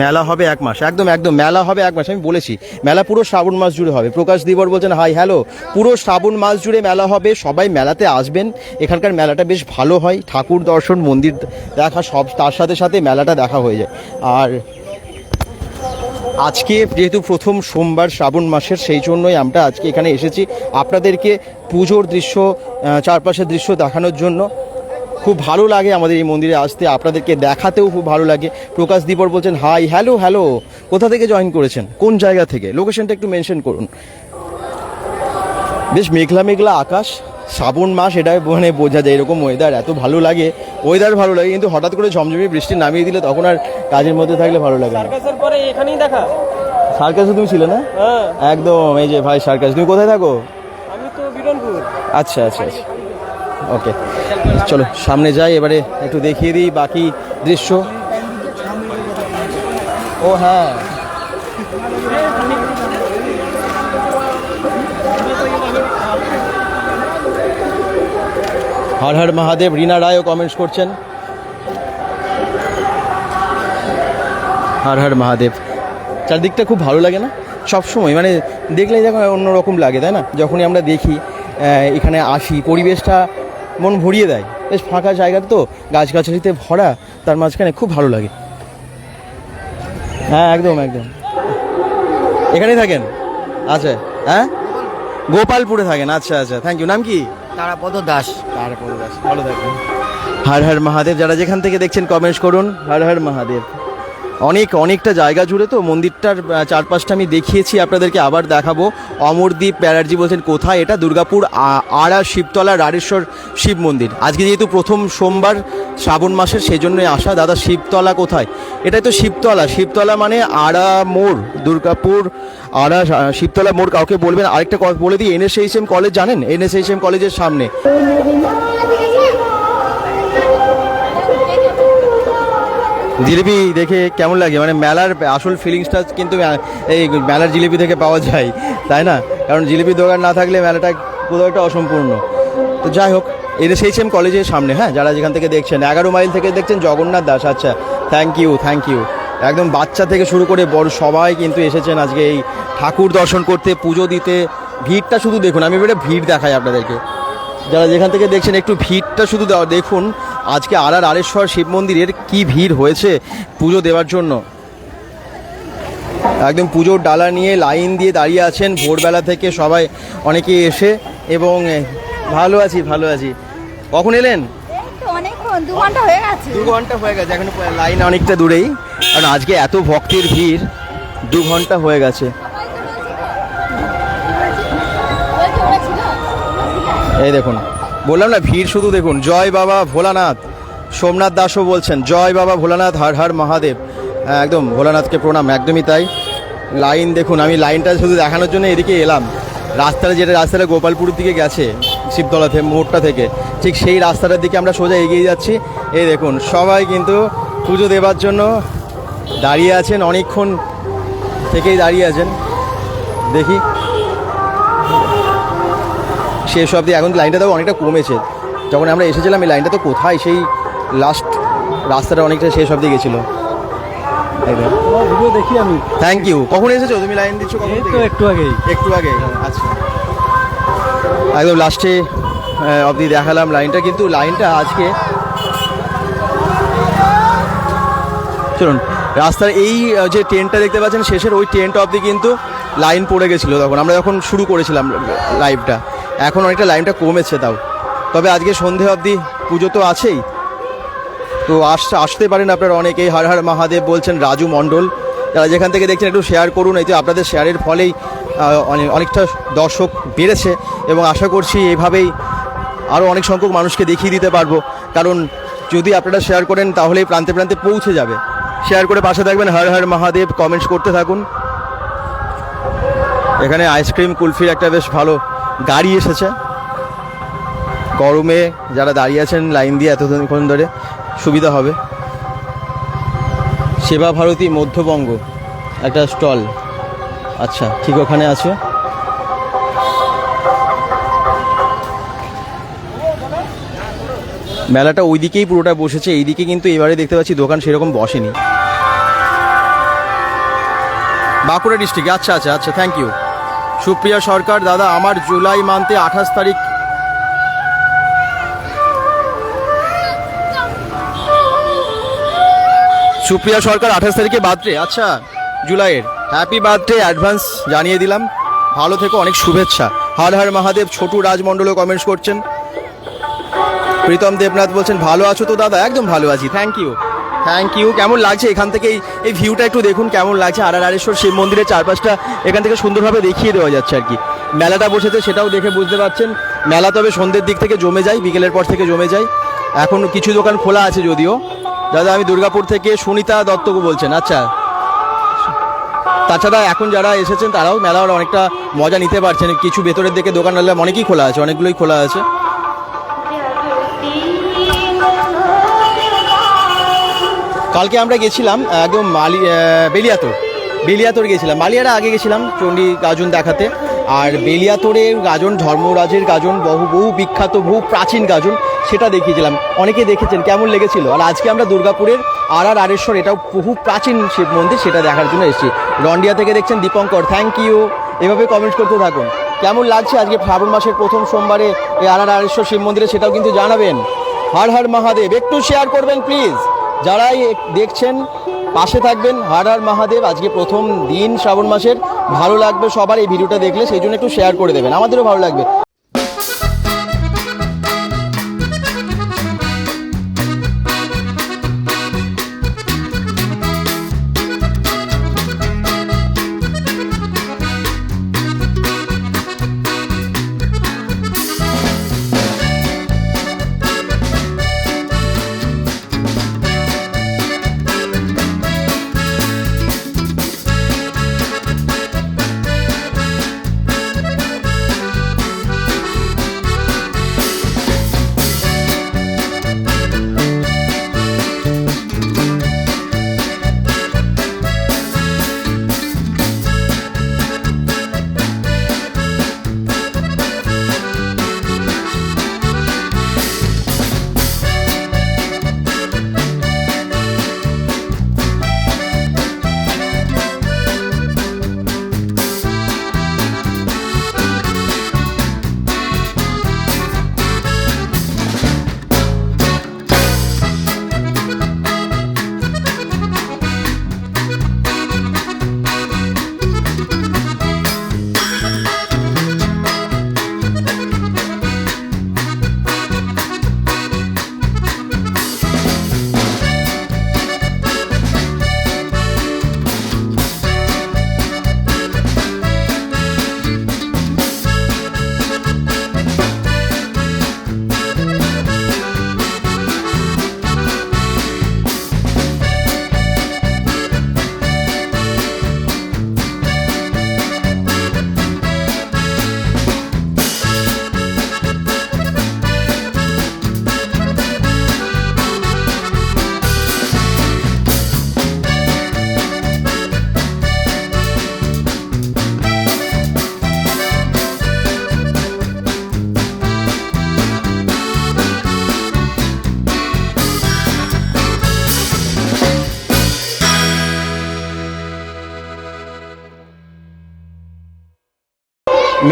মেলা হবে 1 মাস, একদম একদম মেলা হবে 1 মাস, আমি বলেছি মেলা পুরো শ্রাবণ মাস জুড়ে হবে। প্রকাশ দিবর বলছেন, হাই হ্যালো, পুরো শ্রাবণ মাস জুড়ে মেলা হবে, সবাই মেলাতে আসবেন। এখানকার মেলাটা বেশ ভালো হয়, ঠাকুর দর্শন, মন্দির দেখা সব তার সাথে সাথে মেলাটা দেখা হয়ে যায়। আর আজকে যেহেতু প্রথম সোমবার শ্রাবণ মাসের, সেই জন্যই আমরা আজকে এখানে এসেছি আপনাদেরকে পুজোর দৃশ্য, চারপাশের দৃশ্য দেখানোর জন্য। খুব ভালো লাগে আমাদের এই মন্দিরে আসতে, আপনাদেরকে দেখাতেও খুব ভালো লাগে। প্রকাশ দীপর বলছেন, হাই হ্যালো হ্যালো, কোথা থেকে জয়েন করেছেন, কোন জায়গা থেকে, লোকেশনটা একটু মেনশন করুন। বেশ মেঘলা মেঘলা আকাশ, শ্রাবণ মাস, এটা মানে বোঝা যায়, এরকম ওয়েদার এত ভালো লাগে, ওয়েদার ভালো লাগে, কিন্তু হঠাৎ করে ঝমঝমি বৃষ্টি নামিয়ে দিলে তখন আর কাজের মধ্যে থাকলে ভালো লাগে না। সার্কাসের পরে এখানেই দেখা। সার্কাসে তুমি ছিলে না? একদম, এই যে ভাই সার্কাস। তুমি কোথায় থাকো? আমি তো বিরনপুর। আচ্ছা আচ্ছা আচ্ছা, ওকে, চলো সামনে যাই, এবারে একটু দেখিয়ে দিই বাকি দৃশ্য। ও হ্যাঁ, হর হর মহাদেব। রীনা রায়ও কমেন্টস করছেন, হর হর মহাদেব। চারদিকটা খুব ভালো লাগে না সবসময়, মানে দেখলেই যখন অন্যরকম লাগে, তাই না? যখনই আমরা দেখি, এখানে আসি, পরিবেশটা মন ভরিয়ে দেয়, বেশ ফাঁকা জায়গাটা তো, গাছগাছালিতে ভরা, তার মাঝখানে খুব ভালো লাগে। হ্যাঁ একদম একদম, এখানেই থাকেন? আচ্ছা, হ্যাঁ গোপালপুরে থাকেন, আচ্ছা আচ্ছা, থ্যাংক ইউ। নাম কি? তারাপদ দাস। তারাপদ দাস, ভালো থাকবেন। হর হর মহাদেব। যারা যেখান থেকে দেখছেন কমেন্টস করুন, হর হর মহাদেব। অনেকটা জায়গা জুড়ে তো মন্দিরটার চারপাশটা আমি দেখিয়েছি, আপনাদেরকে আবার দেখাবো। অমরদীপ ব্যানার্জি বলছেন, কোথায় এটা? দুর্গাপুর আড়া শিবতলা রাড়েশ্বর শিব মন্দির। আজকে যেহেতু প্রথম সোমবার শ্রাবণ মাসের, সেই জন্যই আসা। দাদা শিবতলা কোথায়? এটাই তো শিবতলা। শিবতলা মানে আড়া মোড়, দুর্গাপুর আড়া শিবতলা মোড়। কাউকে বলবেন। আরেকটা বলে দিই, NSHM কলেজ জানেন? NSHM কলেজের সামনে। জিলিপি দেখে কেমন লাগে? মানে মেলার আসল ফিলিংসটা কিন্তু এই মেলার জিলিপি থেকে পাওয়া যায়, তাই না? কারণ জিলিপির দোকান না থাকলে মেলাটা কোথাও একটা অসম্পূর্ণ। তো যাই হোক, NSHM কলেজের সামনে। হ্যাঁ, যারা যেখান থেকে দেখছেন, 11 মাইল থেকে দেখছেন, জগন্নাথ দাস। আচ্ছা, থ্যাংক ইউ। একদম বাচ্চা থেকে শুরু করে বড় সবাই কিন্তু এসেছেন আজকে এই ঠাকুর দর্শন করতে, পুজো দিতে। ভিড়টা শুধু দেখুন, আমি এবারে ভিড় দেখাই আপনাদেরকে। যারা যেখান থেকে দেখছেন, একটু ভিড়টা শুধু দেখুন। আজকে আড়েশ্বর শিব মন্দিরের কি ভিড় হয়েছে পুজো দেওয়ার জন্য। একদম পুজোর ডালা নিয়ে লাইন দিয়ে দাঁড়িয়ে আছেন ভোরবেলা থেকে সবাই, অনেকে এসে। এবং ভালো আছি। কখন এলেন? 2 ঘন্টা হয়ে গেছে। 2 ঘন্টা হয়ে গেছে, এখন লাইন অনেকটা দূরেই, কারণ আজকে এত ভক্তের ভিড়। 2 ঘন্টা হয়ে গেছে। এই দেখুন, বললাম না ভিড় শুধু দেখুন। জয় বাবা ভোলানাথ। সোমনাথ দাসও বলছেন, জয় বাবা ভোলানাথ, হর হর মহাদেব। হ্যাঁ একদম, ভোলানাথকে প্রণাম। একদমই তাই। লাইন দেখুন, আমি লাইনটা শুধু দেখানোর জন্য এদিকে এলাম। রাস্তাটা গোপালপুরের দিকে গেছে, শিবতলা মোড়টা থেকে, ঠিক সেই রাস্তাটার দিকে আমরা সোজা এগিয়ে যাচ্ছি। এই দেখুন সবাই কিন্তু পুজো দেবার জন্য দাঁড়িয়ে আছেন, অনেকক্ষণ থেকেই দাঁড়িয়ে আছেন। দেখি শেষ অবধি, এখন লাইনটা তো অনেকটা কমেছে, যখন আমরা এসেছিলাম এই লাইনটা তো কোথায়, সেই লাস্ট রাস্তাটা অনেকটা শেষ অবধি গেছিলো। ভিডিও দেখি আমি। Thank you. কখন এসেছো তুমি? লাইন দিচ্ছ কখন এই তো থেকে? একটু আগেই। একটু আগে, আচ্ছা। একদম লাস্টে অবধি দেখালাম লাইনটা, কিন্তু লাইনটা আজকে চলুন রাস্তার এই যে ট্রেনটা দেখতে পাচ্ছেন শেষের ওই ট্রেনটা অবধি কিন্তু লাইন পড়ে গেছিলো তখন আমরা যখন শুরু করেছিলাম লাইভটা। এখন অনেকটা লাইনটা কমেছে তাও, তবে আজকে সন্ধে অবধি পুজো তো আছেই, তো আসতে পারেন আপনারা অনেকেই। হর হর মহাদেব বলছেন রাজু মণ্ডল। যারা যেখান থেকে দেখছেন একটু শেয়ার করুন, এই তো আপনাদের শেয়ারের ফলেই অনেকটা দর্শক বেড়েছে, এবং আশা করছি এইভাবেই আরও অনেক সংখ্যক মানুষকে দেখিয়ে দিতে পারবো, কারণ যদি আপনারা শেয়ার করেন তাহলেই প্রান্তে প্রান্তে পৌঁছে যাবে। শেয়ার করে পাশে থাকবেন, হর হর মহাদেব কমেন্টস করতে থাকুন। এখানে আইসক্রিম কুলফির একটা বেশ ভালো গাড়ি এসেছে, গরমে যারা দাঁড়িয়ে আছেন লাইন দিয়ে এতক্ষণ ধরে সুবিধা হবে। সেবা ভারতী মধ্যবঙ্গ একটা স্টল, আচ্ছা ঠিক ওখানে আছে। মেলাটা ওই দিকেই পুরোটা বসেছে, এইদিকে কিন্তু এবারে দেখতে পাচ্ছি দোকান সেরকম বসেনি। বাঁকুড়া ডিস্ট্রিক্ট, আচ্ছা আচ্ছা আচ্ছা, থ্যাংক ইউ। সুপ্রিয়া সরকার, দাদা আমার জুলাই মান্থে 28 তারিখ সুপ্রিয়া সরকার 28 তারিখে বার্থডে, আচ্ছা জুলাইয়ের, হ্যাপি বার্থডে অ্যাডভান্স জানিয়ে দিলাম, ভালো থেকো, অনেক শুভেচ্ছা। হর হর মহাদেব। ছোটু রাজমণ্ডলও কমেন্টস করছেন। প্রীতম দেবনাথ বলছেন ভালো আছো তো দাদা? একদম ভালো আছি, থ্যাংক ইউ থ্যাংক ইউ। কেমন লাগছে এখান থেকে এই ভিউটা একটু দেখুন কেমন লাগছে। আরারেশ্বর শিব মন্দিরের চারপাশটা এখান থেকে সুন্দরভাবে দেখিয়ে দেওয়া যাচ্ছে আর কি। মেলাটা বসেছে সেটাও দেখে বুঝতে পারছেন। মেলা তবে সন্ধ্যের দিক থেকে জমে যায়, বিকেলের পর থেকে জমে যায়। এখন কিছু দোকান খোলা আছে যদিও। দাদা আমি দুর্গাপুর থেকে সুনিতা দত্তকু বলছেন, আচ্ছা। তাছাড়া এখন যারা এসেছেন তারাও মেলার অনেকটা মজা নিতে পারছেন। কিছু ভেতরের দিকে দোকান অনেকই খোলা আছে, অনেকগুলোই খোলা আছে। কালকে আমরা গেছিলাম একদম বেলিয়াতোর গেছিলাম, মালিয়ারা আগে গেছিলাম চণ্ডী গাজন দেখাতে। আর বেলিয়াতোরের গাজন ধর্মরাজের গাজন, বহু বিখ্যাত বহু প্রাচীন গাজন, সেটা দেখিয়েছিলাম। অনেকে দেখেছেন, কেমন লেগেছিল। আর আজকে আমরা দুর্গাপুরের আরারেশ্বর, এটাও বহু প্রাচীন শিব মন্দির, সেটা দেখার জন্য এসেছি। রন্ডিয়া থেকে দেখছেন দীপঙ্কর, থ্যাংক ইউ। এভাবে কমেন্টস করতে থাকুন। কেমন লাগছে আজকে শ্রাবণ মাসের প্রথম সোমবারে এই আরারেশ্বর শিব মন্দিরে, সেটাও কিন্তু জানাবেন। হর হর মহাদেব। একটু শেয়ার করবেন প্লিজ, যারাই দেখছেন পাশে থাকবেন। হর হর মহাদেব। আজকে প্রথম দিন শ্রাবণ মাসের, ভালো লাগবে সবার এই ভিডিওটা দেখলে, সেই জন্য একটু শেয়ার করে দেবেন, আমাদেরও ভালো লাগবে।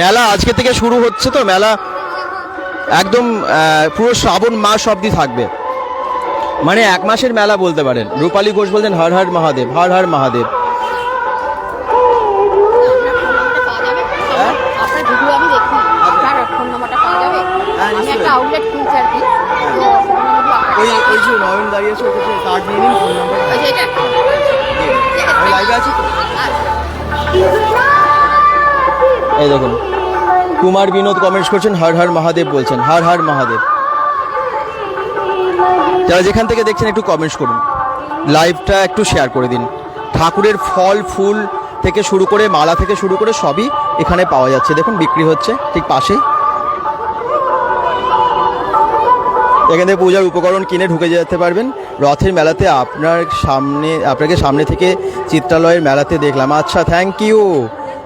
মেলা আজকে থেকে শুরু হচ্ছে, তো মেলা একদম পুরো শ্রাবণ মাস অবধি থাকবে, মানে 1 মাসের মেলা বলতে পারেন। রূপালী ঘোষ বলছেন হর হর মহাদেব, হর হর মহাদেব। আপনার ভিডিও আমি দেখি, আপনার ফোন নাম্বারটা পাওয়া যাবে? আমি একটা আউটলেট খুলছি আর কি, তো ওই যে নয়ন দাঁড়িয়েছে, ওকে কার্ড নিয়ে নিন, ফোন নাম্বার। ওই যে এটা আমি লাইভে আছি তো। এই দেখুন কুমার বিনোদ কমেন্টস করছেন হর হর মহাদেব বলছেন, হর হর মহাদেব। যারা যেখান থেকে দেখছেন একটু কমেন্টস করুন, লাইভটা একটু শেয়ার করে দিন। ঠাকুরের ফল ফুল থেকে শুরু করে মালা থেকে শুরু করে সবই এখানে পাওয়া যাচ্ছে, দেখুন বিক্রি হচ্ছে ঠিক পাশেই। এখান থেকে পূজার উপকরণ কিনে ঢুকে যেতে পারবেন। রথের মেলাতে আপনাকে সামনে থেকে চিত্রালয়ের মেলাতে দেখলাম। আচ্ছা, thank you.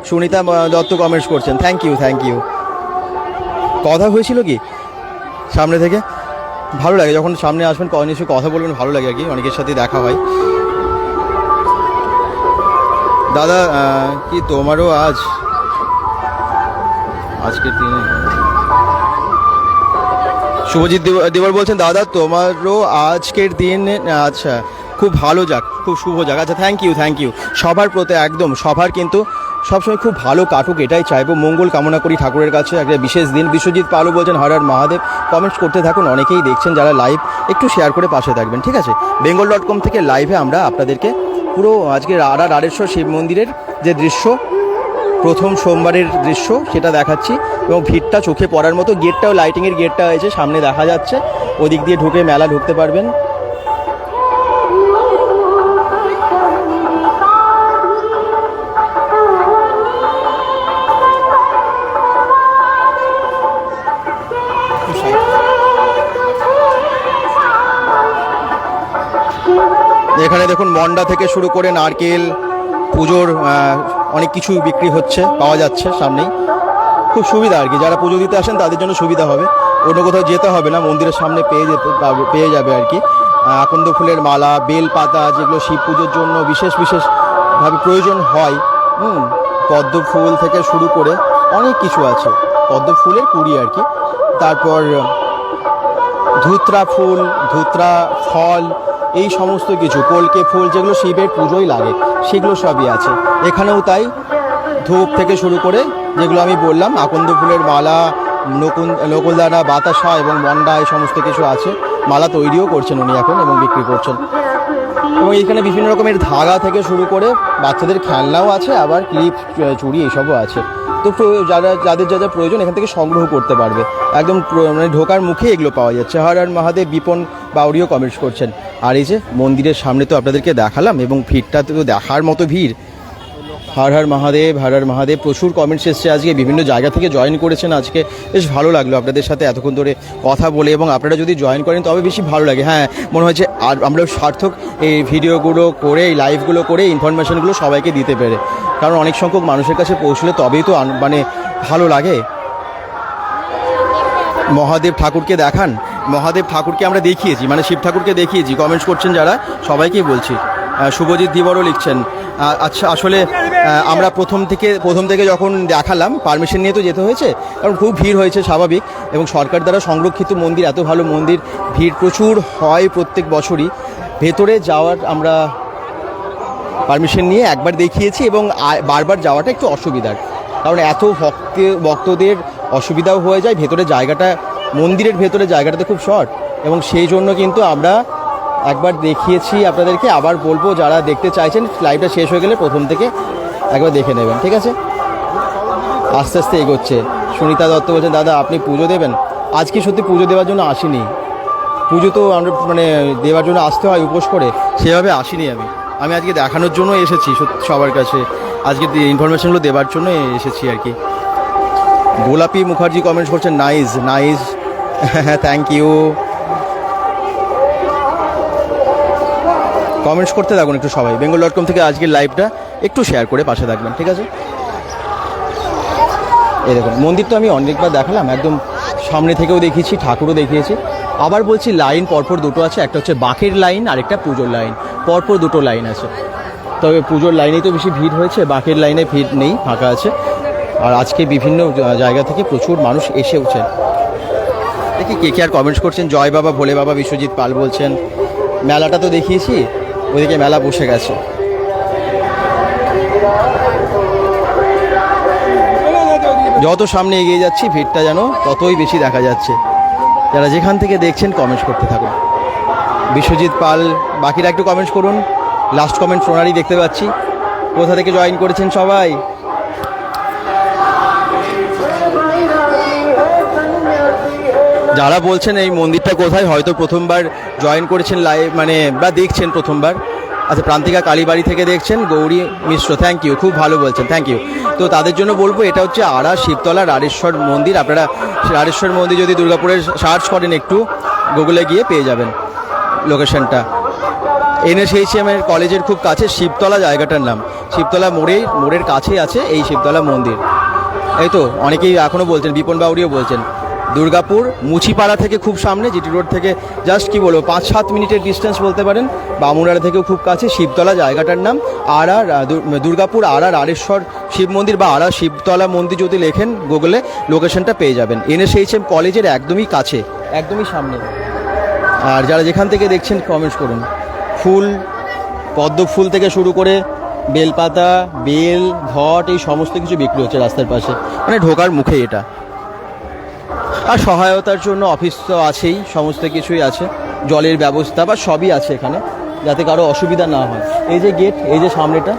Sunita Dutta comments করছেন, থ্যাংক ইউ। কথা হয়েছিল কি সামনে থেকে? ভালো লাগে যখন সামনে আসবেন, নিশ্চয়ই কথা বলবেন, ভালো লাগে আর কি, অনেকের সাথে দেখা হয়। দাদা কি তোমারও আজকের দিনে? শুভজিৎ দেবর বলছেন দাদা তোমারও আজকের দিন, আচ্ছা খুব ভালো যাক, খুব শুভ যাক। আচ্ছা, থ্যাংক ইউ। সবার প্রতি একদম সবার কিন্তু সবসময় খুব ভালো কাটুক এটাই চাইবো, মঙ্গল কামনা করি ঠাকুরের কাছে। একটা বিশেষ দিন। বিশ্বজিৎ পালু বলছেন হর হর মহাদেব। কমেন্টস করতে থাকুন, অনেকেই দেখছেন যারা লাইভ, একটু শেয়ার করে পাশে থাকবেন, ঠিক আছে? bengal.com থেকে লাইভে আমরা আপনাদেরকে পুরো আজকে রাড়েশ্বর শিব মন্দিরের যে দৃশ্য, প্রথম সোমবারের দৃশ্য সেটা দেখাচ্ছি, এবং ভিড়টা চোখে পড়ার মতো। গেটটাও লাইটিংয়ের গেটটা হয়েছে, সামনে দেখা যাচ্ছে, ওদিক দিয়ে ঢুকে মেলা ঢুকতে পারবেন। এখানে দেখুন মন্ডা থেকে শুরু করে নারকেল, পুজোর অনেক কিছু বিক্রি হচ্ছে, পাওয়া যাচ্ছে সামনেই। খুব সুবিধা আর কি, যারা পুজো দিতে আসেন তাদের জন্য সুবিধা হবে, অন্য কোথাও যেতে হবে না, মন্দিরের সামনে পেয়ে যাবে আর কি। আকন্দ ফুলের মালা, বেল পাতা, যেগুলো শিব পুজোর জন্য বিশেষভাবে প্রয়োজন হয়। পদ্ম ফুল থেকে শুরু করে অনেক কিছু আছে, পদ্ম ফুলের কুড়ি আর কি। তারপর ধুত্রা ফুল, ধুত্রা ফল, এই সমস্ত কিছু, কলকে ফুল, যেগুলো শিবের পুজোয় লাগে সেগুলো সবই আছে এখানেও। তাই ধূপ থেকে শুরু করে যেগুলো আমি বললাম, আকন্দ ফুলের মালা, নকুলদানা, বাতাসা এবং মন্ডা, এই সমস্ত কিছু আছে। মালা তৈরিও করছেন উনি এখন এবং বিক্রি করছেন। এবং এখানে বিভিন্ন রকমের ধাগা থেকে শুরু করে বাচ্চাদের খেলনাও আছে, আবার ক্লিপ, চুড়ি, এইসবও আছে। তো যাদের যা প্রয়োজন এখান থেকে সংগ্রহ করতে পারবে, একদম মানে ঢোকার মুখে এগুলো পাওয়া যাচ্ছে। হর হর মহাদেব। বিপন বাউরিও কমেন্টস করছেন। আর এই যে মন্দিরের সামনে তো আপনাদেরকে দেখালাম, এবং ভিড়টা তো দেখার মতো ভিড়। হর হর মহাদেব, হর হর মহাদেব। প্রচুর কমেন্টস এসছে আজকে, বিভিন্ন জায়গা থেকে জয়েন করেছেন আজকে, বেশ ভালো লাগলো আপনাদের সাথে এতক্ষণ ধরে কথা বলে। এবং আপনারা যদি জয়েন করেন তবে বেশি ভালো লাগে। হ্যাঁ, মনে হচ্ছে আর আমরা সার্থক এই ভিডিওগুলো করে, এই লাইভগুলো করে, ইনফরমেশনগুলো সবাইকে দিতে পেরে, কারণ অনেক সংখ্যক মানুষের কাছে পৌঁছলে তবেই তো মানে ভালো লাগে। মহাদেব ঠাকুরকে দেখান। মহাদেব ঠাকুরকে আমরা দেখিয়েছি, মানে শিব ঠাকুরকে দেখিয়েছি। কমেন্টস করছেন যারা, সবাইকেই বলছি। শুভজিৎ দিবরও লিখছেন। আচ্ছা, আসলে আমরা প্রথম থেকে যখন দেখালাম, পারমিশন নিয়ে তো যেতে হয়েছে, কারণ খুব ভিড় হয়েছে স্বাভাবিক, এবং সরকার দ্বারা সংরক্ষিত মন্দির, এত ভালো মন্দির, ভিড় প্রচুর হয় প্রত্যেক বছরই। ভেতরে যাওয়ার আমরা পারমিশন নিয়ে একবার দেখিয়েছি, এবং বারবার যাওয়াটা একটু অসুবিধার, কারণ এত ভক্তদের অসুবিধাও হয়ে যায়। ভেতরে জায়গাটা, মন্দিরের ভেতরে জায়গাটাতে খুব শর্ট, এবং সেই জন্য কিন্তু আমরা একবার দেখিয়েছি আপনাদেরকে। আবার বলবো, যারা দেখতে চাইছেন লাইভটা শেষ হয়ে গেলে প্রথম থেকে একবার দেখে নেবেন, ঠিক আছে? আস্তে আস্তে এগোচ্ছে। সুনিতা দত্ত বলছেন দাদা আপনি পুজো দেবেন? আজকে সত্যি পুজো দেওয়ার জন্য আসিনি। পুজো তো আমরা মানে দেওয়ার জন্য আসতে হয় উপোস করে, সেভাবে আসিনি আমি আজকে দেখানোর জন্য এসেছি সবার কাছে, আজকে ইনফরমেশনগুলো দেওয়ার জন্য এসেছি আর কি। গোলাপি মুখার্জি কমেন্টস করছেন নাইস। Thank you. কমেন্টস করতে থাকুন একটু সবাই। bengal.com থেকে আজকের লাইভটা একটু শেয়ার করে পাশে থাকবেন, ঠিক আছে? এই দেখুন মন্দির তো আমি অনেকবার দেখালাম, একদম সামনে থেকেও দেখিয়েছি, ঠাকুরও দেখিয়েছি। আবার বলছি, লাইন পরপর দুটো আছে, একটা হচ্ছে বাঁকের লাইন আর একটা পুজোর লাইন, পরপর দুটো লাইন আছে। তবে পুজোর লাইনেই তো বেশি ভিড় হয়েছে, বাঁকের লাইনে ভিড় নেই, ফাঁকা আছে। আর আজকে বিভিন্ন জায়গা থেকে প্রচুর মানুষ এসেওছেন। দেখি কে আর কমেন্টস করছেন। জয় বাবা ভোলে বাবা বিশ্বজিৎ পাল বলছেন। মেলাটা তো দেখিয়েছি, ওইদিকে মেলা বসে গেছে। যত সামনে এগিয়ে যাচ্ছি ভিড়টা যেন ততই বেশি দেখা যাচ্ছে। যারা যেখান থেকে দেখছেন কমেন্টস করতে থাকুন। বিশ্বজিৎ পাল, বাকিরা একটু কমেন্টস করুন। লাস্ট কমেন্ট সোনারই দেখতে পাচ্ছি। কোথা থেকে জয়েন করেছেন সবাই? যারা বলছেন এই মন্দিরটা কোথায়, হয়তো প্রথমবার জয়েন করেছেন লাইভ মানে বা দেখছেন প্রথমবার। আচ্ছা, প্রান্তিকা কালীবাড়ি থেকে দেখছেন। গৌরী মিশ্র, থ্যাংক ইউ, খুব ভালো বলছেন, থ্যাংক ইউ। তো তাদের জন্য বলবো এটা হচ্ছে আড়া শিবতলা রাড়েশ্বর মন্দির। আপনারা রাড়েশ্বর মন্দির যদি দুর্গাপুরে সার্চ করেন একটু গুগলে গিয়ে পেয়ে যাবেন লোকেশনটা। NSHM এর কলেজের খুব কাছে শিবতলা জায়গাটার নাম। শিবতলা মোড়ের কাছেই আছে এই শিবতলা মন্দির। এই তো অনেকেই এখনও বলছেন, বিপন বাউরিও বলছেন। দুর্গাপুর মুচিপাড়া থেকে খুব সামনে, জিটি রোড থেকে জাস্ট কি বলবো 5-7 মিনিটের ডিস্টেন্স বলতে পারেন। বামুনহারা থেকেও খুব কাছে শিবতলা জায়গাটার নাম। দুর্গাপুর রাড়েশ্বর শিব মন্দির বা শিবতলা মন্দির যদি লেখেন গুগলে লোকেশনটা পেয়ে যাবেন। NSHM কলেজের একদমই কাছে, একদমই সামনে। আর যারা যেখান থেকে দেখছেন কমেন্টস করুন। ফুল, পদ্ম ফুল থেকে শুরু করে বেলপাতা, বেল, ঘট এই সমস্ত কিছু বিক্রি হচ্ছে রাস্তার পাশে, মানে ঢোকার মুখে এটা। আর সহায়তার জন্য অফিস তো আছেই, সমস্ত কিছুই আছে, জলের ব্যবস্থা বা সবই আছে এখানে, যাতে কারো অসুবিধা না হয়। এই যে গেট, এই যে সামনেটা,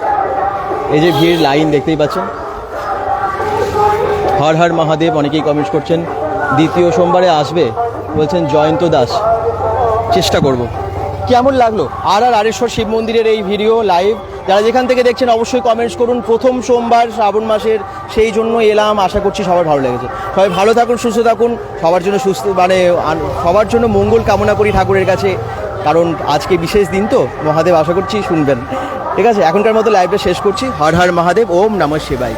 এই যে ভিড় লাইন দেখতেই পাচ্ছেন। হর হর মহাদেব অনেকেই কমেন্টস করছেন। দ্বিতীয় সোমবারে আসবে বলছেন জয়ন্ত দাস, চেষ্টা করব। কেমন লাগলো রাড়েশ্বর শিব মন্দিরের এই ভিডিও লাইভ? যারা যেখান থেকে দেখছেন অবশ্যই কমেন্টস করুন। প্রথম সোমবার শ্রাবণ মাসের, সেই জন্য এলাম। আশা করছি সবার ভালো লেগেছে। সবাই ভালো থাকুন, সুস্থ থাকুন। সবার জন্য সবার জন্য মঙ্গল কামনা করি ঠাকুরের কাছে, কারণ আজকে বিশেষ দিন তো। মহাদেব আশা করছি শুনবেন। ঠিক আছে, এখনকার মতো লাইভটা শেষ করছি। হর হর মহাদেব, ওম নমঃ শিবায়।